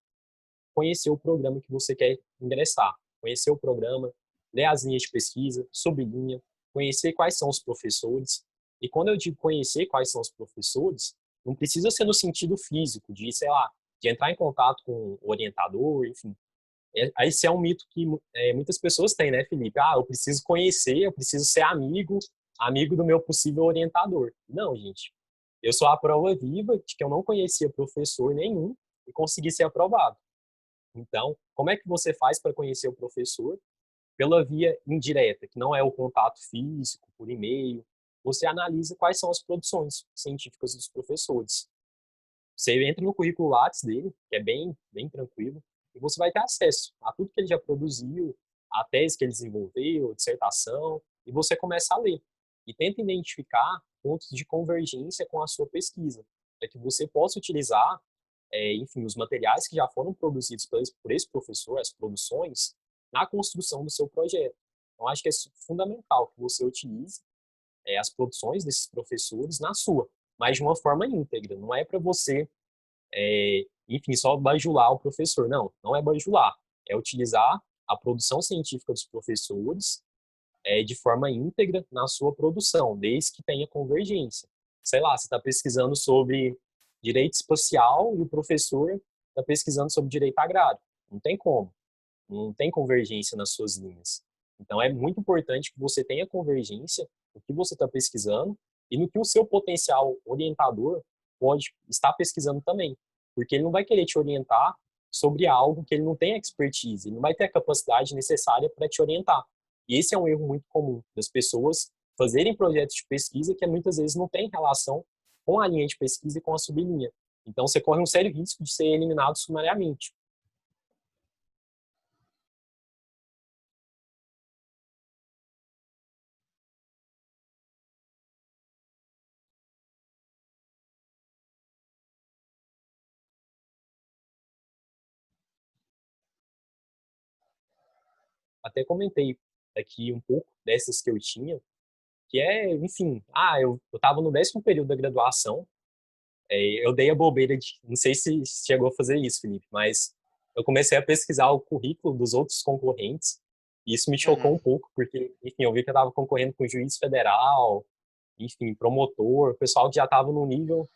conhecer o programa que você quer ingressar. Conhecer o programa, ler as linhas de pesquisa, sublinha, conhecer quais são os professores. E quando eu digo conhecer quais são os professores, não precisa ser no sentido físico, de, sei lá, de entrar em contato com o orientador, enfim. Esse é um mito que muitas pessoas têm, né, Felipe? Ah, eu preciso conhecer, eu preciso ser amigo do meu possível orientador. Não, gente. Eu sou a prova viva de que eu não conhecia professor nenhum e consegui ser aprovado. Então, como é que você faz para conhecer o professor? Pela via indireta, que não é o contato físico, por e-mail. Você analisa quais são as produções científicas dos professores. Você entra no currículo Lattes dele, que é bem, bem tranquilo, e você vai ter acesso a tudo que ele já produziu, a tese que ele desenvolveu, a dissertação, e você começa a ler. E tenta identificar pontos de convergência com a sua pesquisa, para que você possa utilizar, enfim, os materiais que já foram produzidos por esse professor, as produções, na construção do seu projeto. Então, acho que é fundamental que você utilize as produções desses professores na sua, mas de uma forma íntegra. Não é para você, enfim, só bajular o professor. Não, não é bajular. É utilizar a produção científica dos professores de forma íntegra na sua produção, desde que tenha convergência. Sei lá, você está pesquisando sobre, direito espacial e o professor está pesquisando sobre direito agrário. Não tem como. Não tem convergência nas suas linhas. Então, é muito importante que você tenha convergência no que você está pesquisando e no que o seu potencial orientador pode estar pesquisando também. Porque ele não vai querer te orientar sobre algo que ele não tem expertise, ele não vai ter a capacidade necessária para te orientar. E esse é um erro muito comum das pessoas fazerem projetos de pesquisa que muitas vezes não tem relação com a linha de pesquisa e com a sublinha. Então, você corre um sério risco de ser eliminado sumariamente. Até comentei aqui um pouco dessas que eu tinha, que é, enfim, eu estava no 10º período da graduação, eu dei a bobeira de, não sei se chegou a fazer isso, Felipe, mas eu comecei a pesquisar o currículo dos outros concorrentes, e isso me chocou Uhum. um pouco, porque, enfim, eu vi que eu estava concorrendo com juiz federal, enfim, promotor, pessoal que já estava no nível,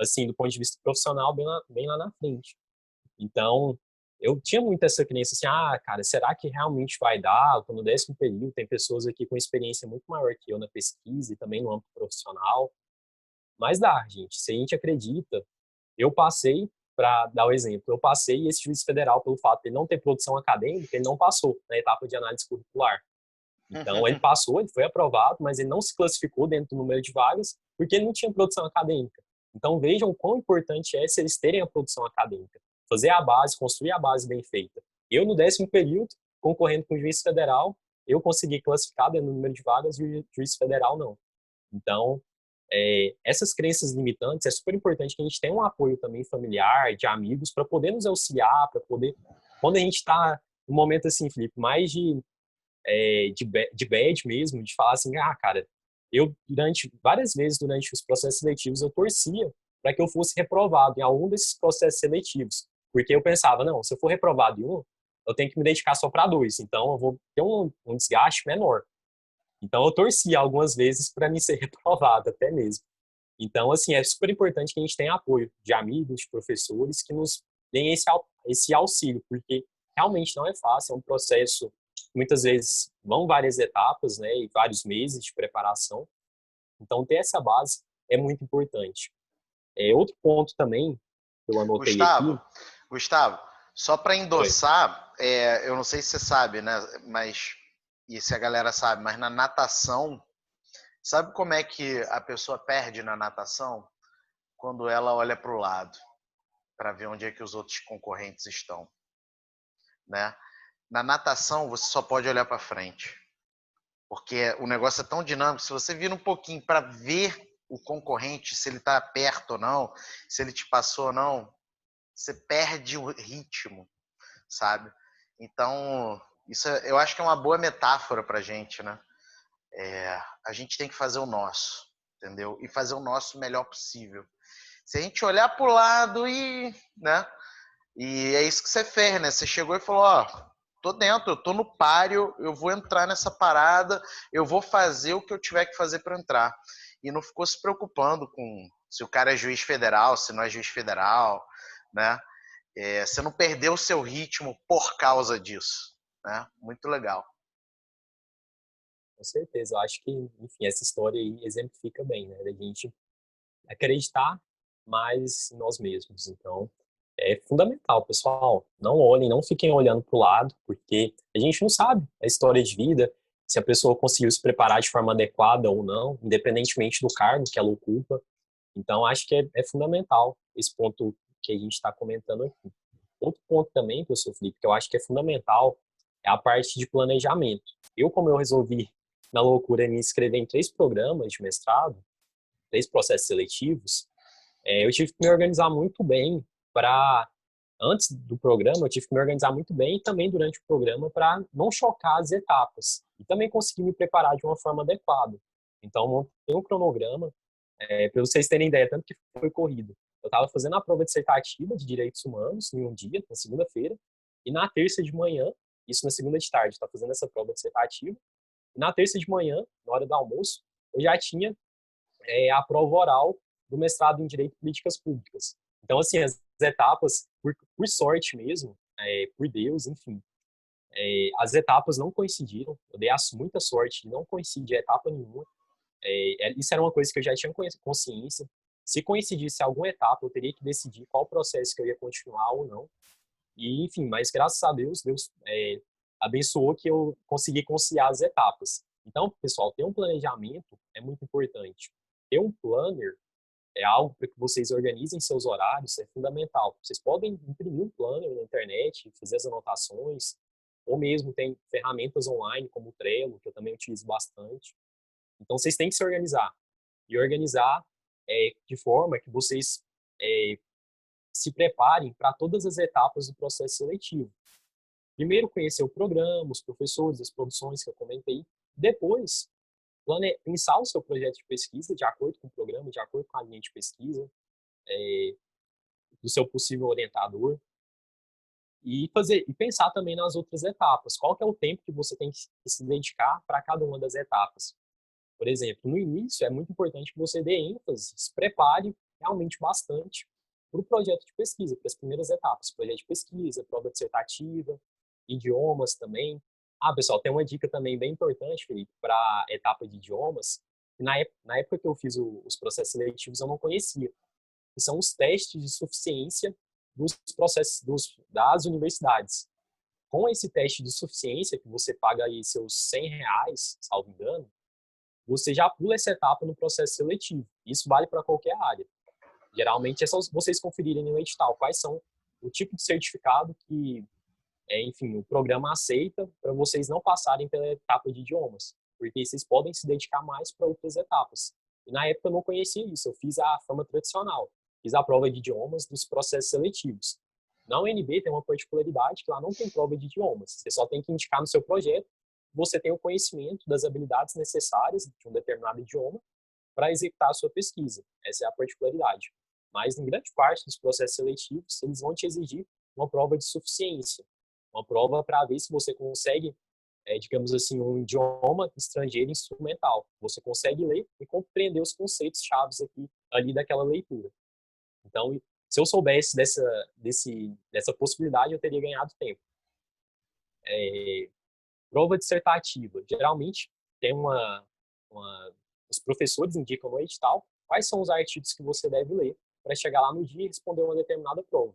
assim, do ponto de vista profissional, bem lá na frente. Então, eu tinha muito essa crença assim, cara, será que realmente vai dar? Eu tô no 10º período, tem pessoas aqui com experiência muito maior que eu na pesquisa e também no âmbito profissional. Mas dá, gente. Se a gente acredita, eu passei, para dar o exemplo, eu passei e esse juiz federal, pelo fato de ele não ter produção acadêmica, ele não passou na etapa de análise curricular. Então, ele passou, ele foi aprovado, mas ele não se classificou dentro do número de vagas porque ele não tinha produção acadêmica. Então, vejam quão importante é se eles terem a produção acadêmica. Fazer a base, construir a base bem feita. Eu, no 10º período, concorrendo com o juiz federal, eu consegui classificar dentro do número de vagas e o juiz federal não. Então, essas crenças limitantes, é super importante que a gente tenha um apoio também familiar, de amigos, para poder nos auxiliar, para poder... Quando a gente está num momento assim, Felipe, mais de bad mesmo, de falar assim, cara, eu várias vezes durante os processos seletivos eu torcia para que eu fosse reprovado em algum desses processos seletivos, porque eu pensava, não, se eu for reprovado em um, eu tenho que me dedicar só para dois, então eu vou ter um desgaste menor. Então eu torcia algumas vezes para me ser reprovado até mesmo. Então, assim, é super importante que a gente tenha apoio de amigos, de professores que nos deem esse auxílio, porque realmente não é fácil, é um processo, muitas vezes vão várias etapas, né, e vários meses de preparação. Então, ter essa base é muito importante. Outro ponto também que eu anotei Gustavo, aqui, Gustavo, só para foi, endossar, eu não sei se você sabe, né? Mas e se a galera sabe, mas na natação, sabe como é que a pessoa perde na natação? Quando ela olha para o lado, para ver onde é que os outros concorrentes estão, né? Na natação, você só pode olhar para frente, porque o negócio é tão dinâmico. Se você vira um pouquinho para ver o concorrente, se ele está perto ou não, se ele te passou ou não, você perde o ritmo, sabe? Então, eu acho que é uma boa metáfora pra gente, né? A gente tem que fazer o nosso, entendeu? E fazer o nosso melhor possível. Se a gente olhar pro lado né? E é isso que você fez, né? Você chegou e falou, tô dentro, eu tô no páreo, eu vou entrar nessa parada, eu vou fazer o que eu tiver que fazer para entrar. E não ficou se preocupando com se o cara é juiz federal, se não é juiz federal, né? Você não perdeu o seu ritmo por causa disso, né? Muito legal. com certeza, eu acho que, enfim, essa história aí exemplifica bem, né, da gente acreditar mais em nós mesmos. Então, é fundamental, pessoal. Não olhem, não fiquem olhando para o lado, porque a gente não sabe a história de vida, se a pessoa conseguiu se preparar de forma adequada ou não, independentemente do cargo que ela ocupa. Então, acho que é fundamental esse ponto que a gente está comentando aqui. Outro ponto também, professor Felipe, que eu acho que é fundamental, é a parte de planejamento. Como eu resolvi, na loucura, me inscrever em 3 programas de mestrado, 3 processos seletivos, eu tive que me organizar muito bem para, antes do programa, eu tive que me organizar muito bem e também durante o programa para não chocar as etapas e também conseguir me preparar de uma forma adequada. Então, montei um cronograma, para vocês terem ideia, tanto que foi corrido. Eu estava fazendo a prova dissertativa de Direitos Humanos em um dia, na segunda-feira, e na terça de manhã, isso na segunda de tarde, estava fazendo essa prova dissertativa, e na terça de manhã, na hora do almoço, eu já tinha a prova oral do mestrado em Direito e Políticas Públicas. Então, assim, as etapas, por sorte mesmo, por Deus, enfim, as etapas não coincidiram. Eu dei muita sorte de não coincidir etapa nenhuma. Isso era uma coisa que eu já tinha consciência. Se coincidisse alguma etapa, eu teria que decidir qual processo que eu ia continuar ou não. E, enfim, mas graças a Deus, Deus abençoou que eu consegui conciliar as etapas. Então, pessoal, ter um planejamento é muito importante. Ter um planner é algo para que vocês organizem seus horários, é fundamental. Vocês podem imprimir um planner na internet, fazer as anotações, ou mesmo tem ferramentas online como o Trello, que eu também utilizo bastante. Então, vocês têm que se organizar. E organizar de forma que vocês se preparem para todas as etapas do processo seletivo. Primeiro, conhecer o programa, os professores, as produções que eu comentei. Depois, pensar o seu projeto de pesquisa de acordo com o programa, de acordo com a linha de pesquisa, do seu possível orientador. E pensar também nas outras etapas. Qual que é o tempo que você tem que se dedicar para cada uma das etapas? Por exemplo, no início é muito importante que você dê ênfase, se prepare realmente bastante para o projeto de pesquisa, para as primeiras etapas, projeto de pesquisa, prova dissertativa, idiomas também. Pessoal, tem uma dica também bem importante, Felipe, para a etapa de idiomas. Na época que eu fiz os processos seletivos, eu não conhecia, que são os testes de suficiência dos processos das universidades. Com esse teste de suficiência, que você paga aí seus R$ 100, salvo engano, você já pula essa etapa no processo seletivo. Isso vale para qualquer área. Geralmente é só vocês conferirem no edital quais são o tipo de certificado que, enfim, o programa aceita para vocês não passarem pela etapa de idiomas, porque vocês podem se dedicar mais para outras etapas. E na época eu não conhecia isso, eu fiz a forma tradicional, fiz a prova de idiomas dos processos seletivos. Na UNB tem uma particularidade que lá não tem prova de idiomas, você só tem que indicar no seu projeto você tem o conhecimento das habilidades necessárias de um determinado idioma para executar a sua pesquisa. Essa é a particularidade. Mas, em grande parte dos processos seletivos, eles vão te exigir uma prova de suficiência, uma prova para ver se você consegue, digamos assim, um idioma estrangeiro instrumental. Você consegue ler e compreender os conceitos chaves ali daquela leitura. Então, se eu soubesse dessa possibilidade, eu teria ganhado tempo. Prova dissertativa. Geralmente, tem os professores indicam no edital quais são os artigos que você deve ler para chegar lá no dia e responder uma determinada prova.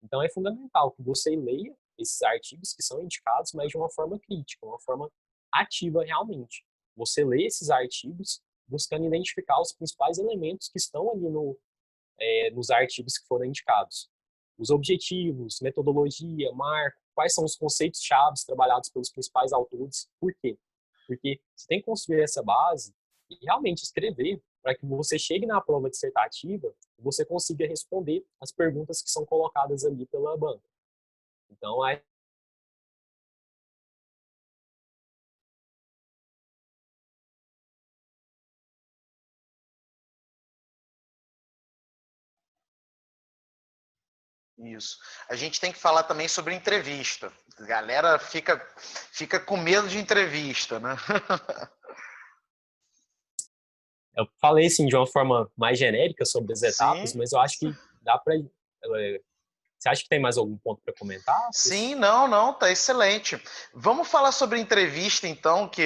Então, é fundamental que você leia esses artigos que são indicados, mas de uma forma crítica, uma forma ativa realmente. Você lê esses artigos buscando identificar os principais elementos que estão ali nos artigos que foram indicados. Os objetivos, metodologia, marco, quais são os conceitos chaves trabalhados pelos principais autores. Por quê? Porque você tem que construir essa base e realmente escrever para que você chegue na prova dissertativa e você consiga responder as perguntas que são colocadas ali pela banca. Então, Isso. A gente tem que falar também sobre entrevista. A galera fica com medo de entrevista, né? eu falei assim de uma forma mais genérica sobre as etapas, Sim. mas eu acho que dá para. Você acha que tem mais algum ponto para comentar? Sim, não, tá excelente. Vamos falar sobre entrevista, então, que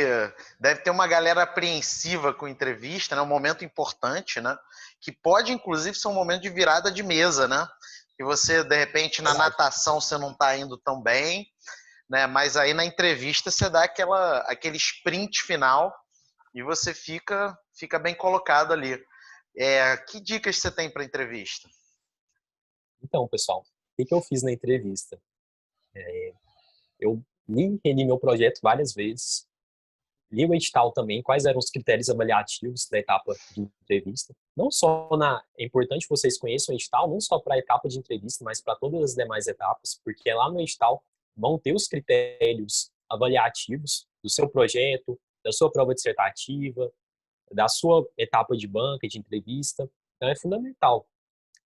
deve ter uma galera apreensiva com entrevista, né? Um momento importante, né? Que pode, inclusive, ser um momento de virada de mesa, né? Que você, de repente, na Verdade. natação você não tá indo tão bem, né? Mas aí na entrevista você dá aquele sprint final e você fica bem colocado ali. Que dicas você tem para entrevista? Então, pessoal, o que eu fiz na entrevista? Eu reli meu projeto várias vezes, li o edital também, quais eram os critérios avaliativos da etapa de entrevista. É importante que vocês conheçam o edital, não só para a etapa de entrevista, mas para todas as demais etapas, porque lá no edital vão ter os critérios avaliativos do seu projeto, da sua prova dissertativa, da sua etapa de banca, de entrevista. Então é fundamental.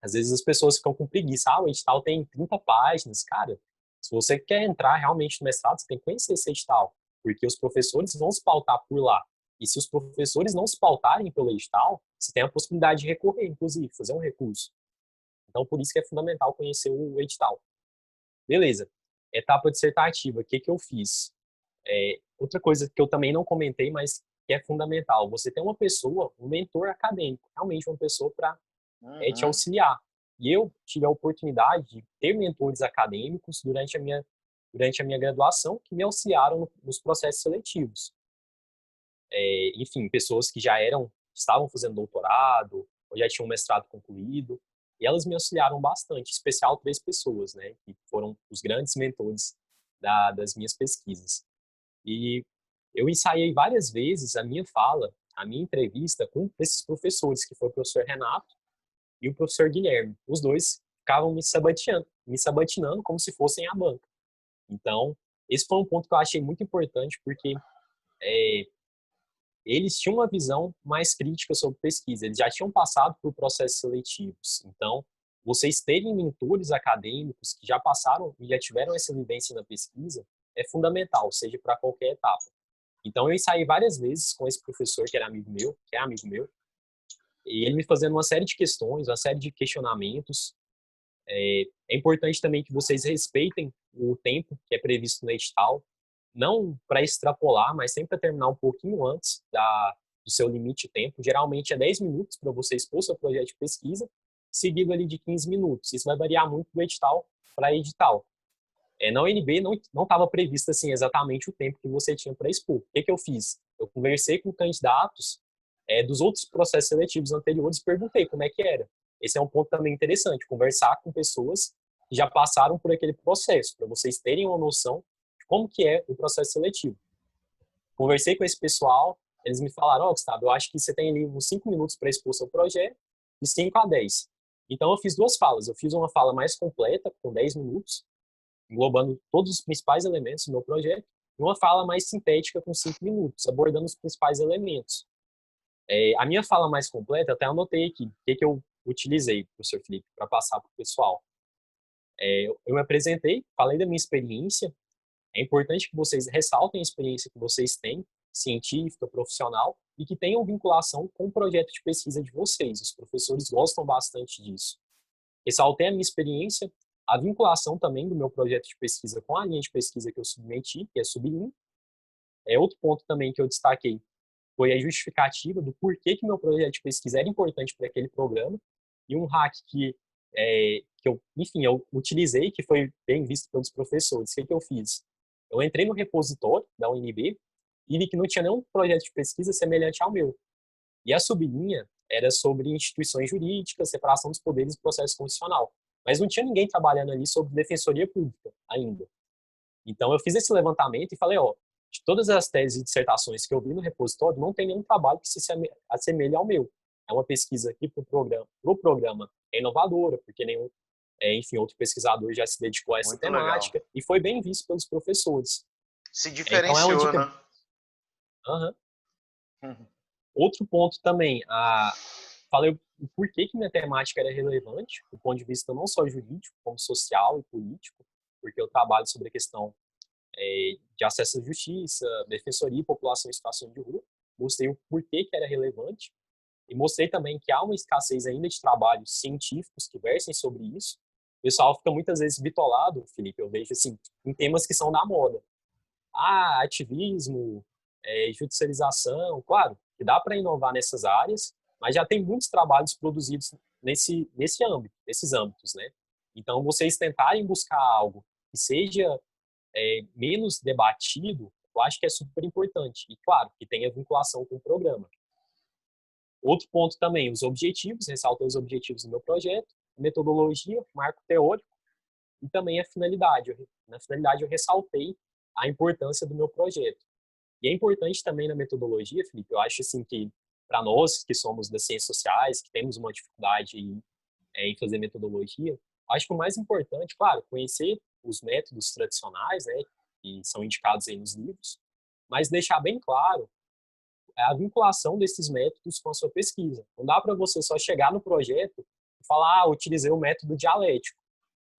Às vezes as pessoas ficam com preguiça. O edital tem 30 páginas. Cara, se você quer entrar realmente no mestrado, você tem que conhecer esse edital, porque os professores vão se pautar por lá. E se os professores não se pautarem pelo edital, você tem a possibilidade de recorrer, inclusive, fazer um recurso. Então, por isso que é fundamental conhecer o edital. Beleza. Etapa dissertativa, o que eu fiz? Outra coisa que eu também não comentei, mas que é fundamental, você tem uma pessoa, um mentor acadêmico, realmente uma pessoa para te auxiliar. E eu tive a oportunidade de ter mentores acadêmicos durante a minha graduação que me auxiliaram nos processos seletivos. Enfim, pessoas que estavam fazendo doutorado, ou já tinham mestrado concluído, e elas me auxiliaram bastante, em especial 3 pessoas, né, que foram os grandes mentores das minhas pesquisas. E eu ensaiei várias vezes a minha fala, a minha entrevista com esses professores, que foi o professor Renato e o professor Guilherme. Os dois ficavam me sabatinando como se fossem a banca. Então, esse foi um ponto que eu achei muito importante, porque eles tinham uma visão mais crítica sobre pesquisa, eles já tinham passado por processos seletivos. Então, vocês terem mentores acadêmicos que já passaram e já tiveram essa vivência na pesquisa é fundamental, seja para qualquer etapa. Então, eu ensaiei várias vezes com esse professor que é amigo meu, e ele me fazendo uma série de questões, uma série de questionamentos. É importante também que vocês respeitem o tempo que é previsto no edital, não para extrapolar, mas sempre para terminar um pouquinho antes do seu limite de tempo. Geralmente é 10 minutos para você expor seu projeto de pesquisa, seguido ali de 15 minutos. Isso vai variar muito do edital para edital. Na UNB não estava previsto assim, exatamente o tempo que você tinha para expor. O que eu fiz? Eu conversei com candidatos dos outros processos seletivos anteriores e perguntei como é que era. Esse é um ponto também interessante, conversar com pessoas que já passaram por aquele processo, para vocês terem uma noção de como que é o processo seletivo. Conversei com esse pessoal, eles me falaram, Gustavo, eu acho que você tem ali uns 5 minutos para expor seu projeto, de 5 a 10. Então eu fiz 2 falas. Eu fiz uma fala mais completa, com 10 minutos, englobando todos os principais elementos do meu projeto, e uma fala mais sintética, com 5 minutos, abordando os principais elementos. A minha fala mais completa, até anotei aqui, o que eu utilizei, professor Felipe, para passar para o pessoal. Eu me apresentei, falei da minha experiência. É importante que vocês ressaltem a experiência que vocês têm, científica, profissional, e que tenham vinculação com o projeto de pesquisa de vocês. Os professores gostam bastante disso. Ressaltei a minha experiência, a vinculação também do meu projeto de pesquisa com a linha de pesquisa que eu submeti, que é Sublim. Outro ponto também que eu destaquei foi a justificativa do porquê que meu projeto de pesquisa era importante para aquele programa, e um hack que eu utilizei, que foi bem visto pelos professores. O que eu fiz? Eu entrei no repositório da UNB e vi que não tinha nenhum projeto de pesquisa semelhante ao meu. E a sublinha era sobre instituições jurídicas, separação dos poderes e processo constitucional. Mas não tinha ninguém trabalhando ali sobre defensoria pública ainda. Então eu fiz esse levantamento e falei, de todas as teses e dissertações que eu vi no repositório, não tem nenhum trabalho que se assemelhe ao meu. É uma pesquisa aqui para o programa é inovadora, porque nenhum, outro pesquisador já se dedicou a essa Muito temática, legal. e foi bem visto pelos professores. Se Então é uma diferenciou, dica. né? Uhum. Outro ponto também, falei o porquê que minha temática era relevante, do ponto de vista não só jurídico, como social e político, porque eu trabalho sobre a questão de acesso à justiça, defensoria e população em situação de rua. Mostrei o porquê que era relevante e mostrei também que há uma escassez ainda de trabalhos científicos que versem sobre isso. O pessoal fica muitas vezes bitolado, Felipe, eu vejo assim, em temas que são da moda. Ativismo, judicialização, claro, que dá para inovar nessas áreas, mas já tem muitos trabalhos produzidos nesses âmbitos, né? Então, vocês tentarem buscar algo que seja menos debatido, eu acho que é super importante. E, claro, que tenha vinculação com o programa. Outro ponto também, os objetivos, ressaltei os objetivos do meu projeto, metodologia, marco teórico e também a finalidade. Na finalidade, eu ressaltei a importância do meu projeto. E é importante também na metodologia, Felipe, eu acho assim que para nós que somos das ciências sociais, que temos uma dificuldade em fazer metodologia, acho que o mais importante, claro, conhecer os métodos tradicionais, né, que são indicados aí nos livros, mas deixar bem claro a vinculação desses métodos com a sua pesquisa. Não dá para você só chegar no projeto e falar, utilizei o método dialético.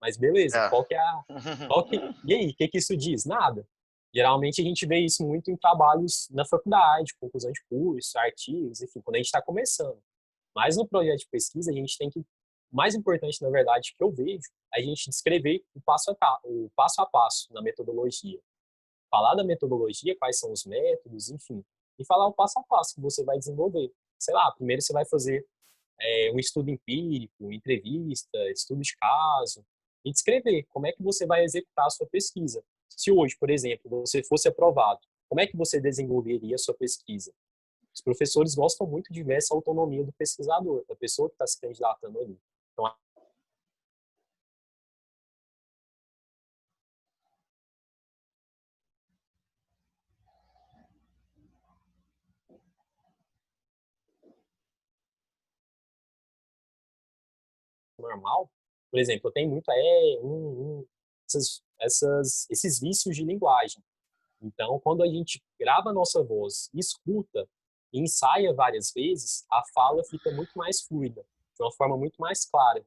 Mas beleza, É. e aí, o que isso diz? Nada. Geralmente a gente vê isso muito em trabalhos na faculdade, conclusão de curso, artigos, enfim, quando a gente está começando. Mas no projeto de pesquisa, a gente tem que, o mais importante, na verdade, que eu vejo, é a gente descrever o passo a passo na metodologia. Falar da metodologia, quais são os métodos, enfim, e falar o passo a passo que você vai desenvolver. Sei lá, primeiro você vai fazer um estudo empírico, entrevista, estudo de caso, e descrever como é que você vai executar a sua pesquisa. Se hoje, por exemplo, você fosse aprovado, como é que você desenvolveria a sua pesquisa? Os professores gostam muito de ver essa autonomia do pesquisador, da pessoa que está se candidatando ali. Então, normal, por exemplo, eu tenho muito esses vícios de linguagem. Então, quando a gente grava a nossa voz, escuta e ensaia várias vezes, a fala fica muito mais fluida, de uma forma muito mais clara.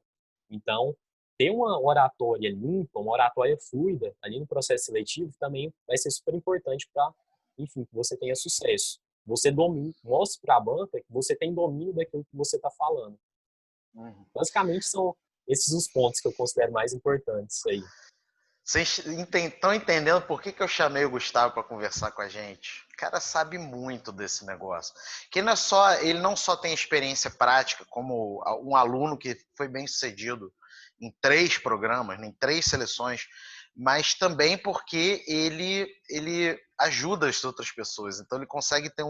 Então, ter uma oratória limpa, uma oratória fluida ali no processo seletivo também vai ser super importante para, enfim, que você tenha sucesso. Você domine, mostre para a banca que você tem domínio daquilo que você está falando. Basicamente, são esses os pontos que eu considero mais importantes aí. Vocês estão entendendo por que eu chamei o Gustavo para conversar com a gente? O cara sabe muito desse negócio. Que não é só, ele não só tem experiência prática como um aluno que foi bem sucedido em 3 programas, em 3 seleções, mas também porque ele ajuda as outras pessoas. Então ele consegue ter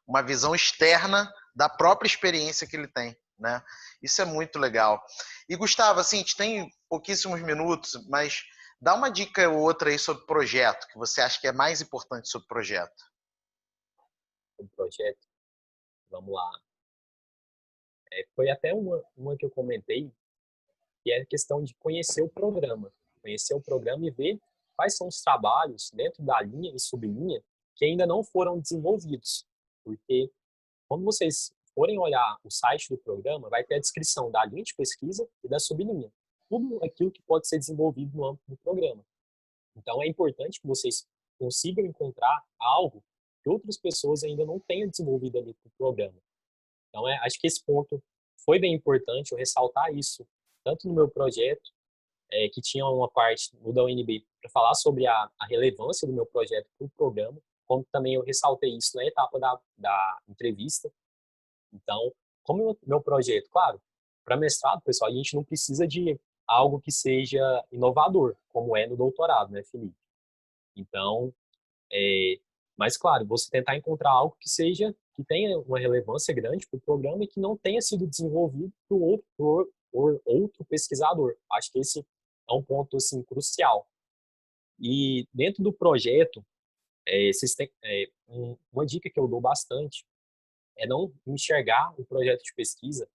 uma visão externa da própria experiência que ele tem, né? Isso é muito legal. E Gustavo, assim, a gente tem pouquíssimos minutos, mas dá uma dica ou outra aí sobre o projeto, que você acha que é mais importante sobre o projeto. O projeto, vamos lá. Foi até uma que eu comentei, que é a questão de conhecer o programa. Conhecer o programa e ver quais são os trabalhos dentro da linha e sublinha que ainda não foram desenvolvidos. Porque quando vocês forem olhar o site do programa, vai ter a descrição da linha de pesquisa e da sublinha. Tudo aquilo que pode ser desenvolvido no âmbito do programa. Então, é importante que vocês consigam encontrar algo que outras pessoas ainda não tenham desenvolvido ali no programa. Então, acho que esse ponto foi bem importante eu ressaltar isso, tanto no meu projeto, que tinha uma parte no da UNB para falar sobre a relevância do meu projeto para o programa, como também eu ressaltei isso na etapa da entrevista. Então, como o meu projeto, claro, para mestrado, pessoal, a gente não precisa de algo que seja inovador, como é no doutorado, né, Felipe? Então, mas claro, você tentar encontrar algo que tenha uma relevância grande para o programa e que não tenha sido desenvolvido por outro pesquisador. Acho que esse é um ponto assim crucial. E dentro do projeto, uma dica que eu dou bastante é não enxergar o projeto de pesquisa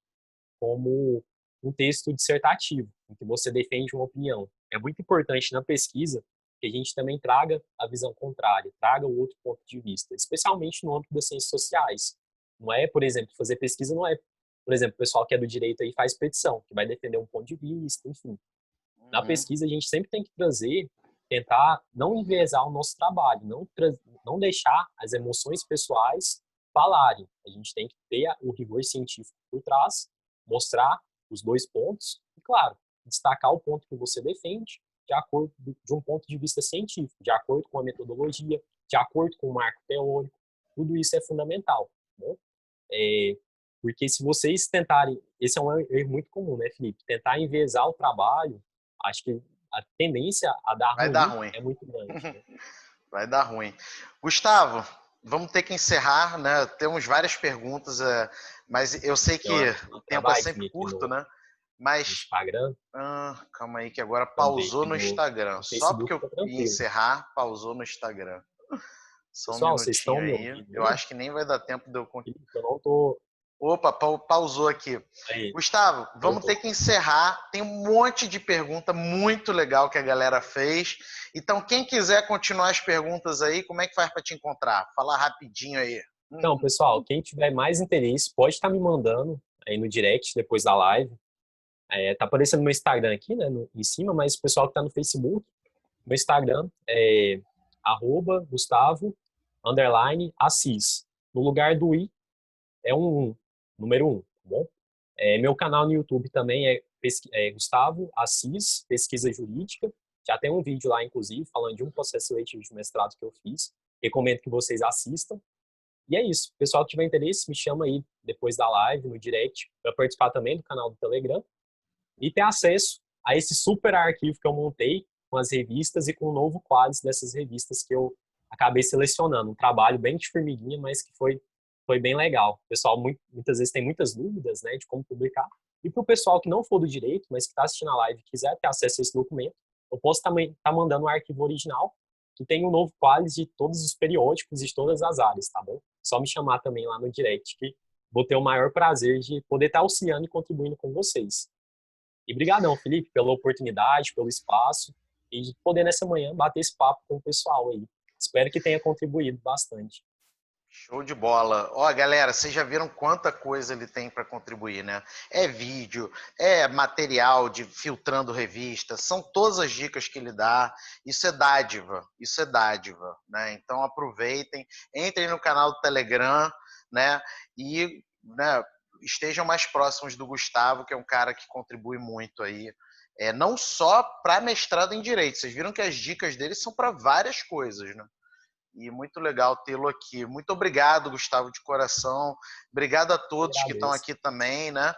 como um texto dissertativo, em que você defende uma opinião. É muito importante na pesquisa que a gente também traga a visão contrária, traga o outro ponto de vista, especialmente no âmbito das ciências sociais. Não é, por exemplo, fazer pesquisa não é, por exemplo, o pessoal que é do direito aí faz petição, que vai defender um ponto de vista, enfim. Na pesquisa a gente sempre tem que tentar não enviesar o nosso trabalho, não deixar as emoções pessoais falarem. A gente tem que ter o rigor científico por trás, mostrar os 2 pontos e, claro, destacar o ponto que você defende de um ponto de vista científico, de acordo com a metodologia, de acordo com o marco teórico. Tudo isso é fundamental. Né? Porque se vocês tentarem, esse é um erro muito comum, né, Felipe? Tentar enviesar o trabalho, acho que a tendência a dar Vai ruim dar ruim. é muito grande. Né? Vai dar ruim. Gustavo, vamos ter que encerrar, né? Temos várias perguntas, mas eu sei que o tempo é sempre curto, né? No Mas Instagram, calma aí que agora também. pausou no Instagram. No Só Facebook porque eu tá ia tranquilo. encerrar, pausou no Instagram. Só um Pessoal, vocês minutinho estão me aí. ouvindo Eu aí? acho que nem vai dar tempo de eu. Felipe, eu não tô. Opa, pausou aqui. Aí, Gustavo, vamos ter voltou. que encerrar. Tem um monte de pergunta muito legal que a galera fez. Então, quem quiser continuar as perguntas aí, como é que faz para te encontrar? Fala rapidinho aí. Então, pessoal, quem tiver mais interesse, pode estar me mandando aí no direct depois da live. Tá aparecendo no meu Instagram aqui, né, em cima, mas o pessoal que está no Facebook, meu Instagram é @Gustavo_Assis. No lugar do I é um número 1, tá bom? Meu canal no YouTube também é Gustavo Assis, Pesquisa Jurídica. Já tem um vídeo lá, inclusive, falando de um processo seletivo de mestrado que eu fiz. Recomendo que vocês assistam. E é isso. Pessoal que tiver interesse, me chama aí depois da live, no direct, para participar também do canal do Telegram e ter acesso a esse super arquivo que eu montei com as revistas e com o novo quadro dessas revistas que eu acabei selecionando. Um trabalho bem de formiguinha, mas que foi bem legal. O pessoal muitas vezes tem muitas dúvidas, né, de como publicar. E para o pessoal que não for do direito, mas que está assistindo a live e quiser ter acesso a esse documento, eu posso também estar mandando um arquivo original que tem um novo quadro de todos os periódicos de todas as áreas, tá bom? Só me chamar também lá no direct, que vou ter o maior prazer de poder estar auxiliando e contribuindo com vocês. E brigadão, Felipe, pela oportunidade, pelo espaço e de poder nessa manhã bater esse papo com o pessoal aí. Espero que tenha contribuído bastante. Show de bola. Ó, galera, vocês já viram quanta coisa ele tem para contribuir, né? É vídeo, é material de filtrando revista, são todas as dicas que ele dá. Isso é dádiva, né? Então aproveitem, entrem no canal do Telegram, né? E, né, estejam mais próximos do Gustavo, que é um cara que contribui muito aí. Não só para mestrado em direito. Vocês viram que as dicas dele são para várias coisas, né? E muito legal tê-lo aqui. Muito obrigado, Gustavo, de coração. Obrigado a Eu todos que estão agradeço. aqui também, né?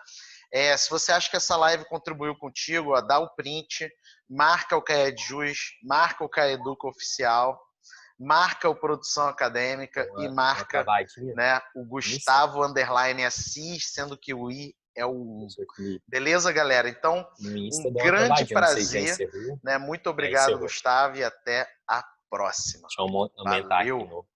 Se você acha que essa live contribuiu contigo, ó, dá o print, marca o CaeDjus, marca o Caeduca Oficial, marca o Produção Acadêmica e Uma marca, travadinha. né, o Insta. Gustavo _Assis, sendo que o I é o 1. Professor Felipe. Beleza, galera? Então, No Insta um deu uma grande travadinha. Não sei, já prazer, encerrou? né? Muito Já obrigado, encerrou. Gustavo, e até a próxima. Deixa eu aumentar aqui de Valeu! novo.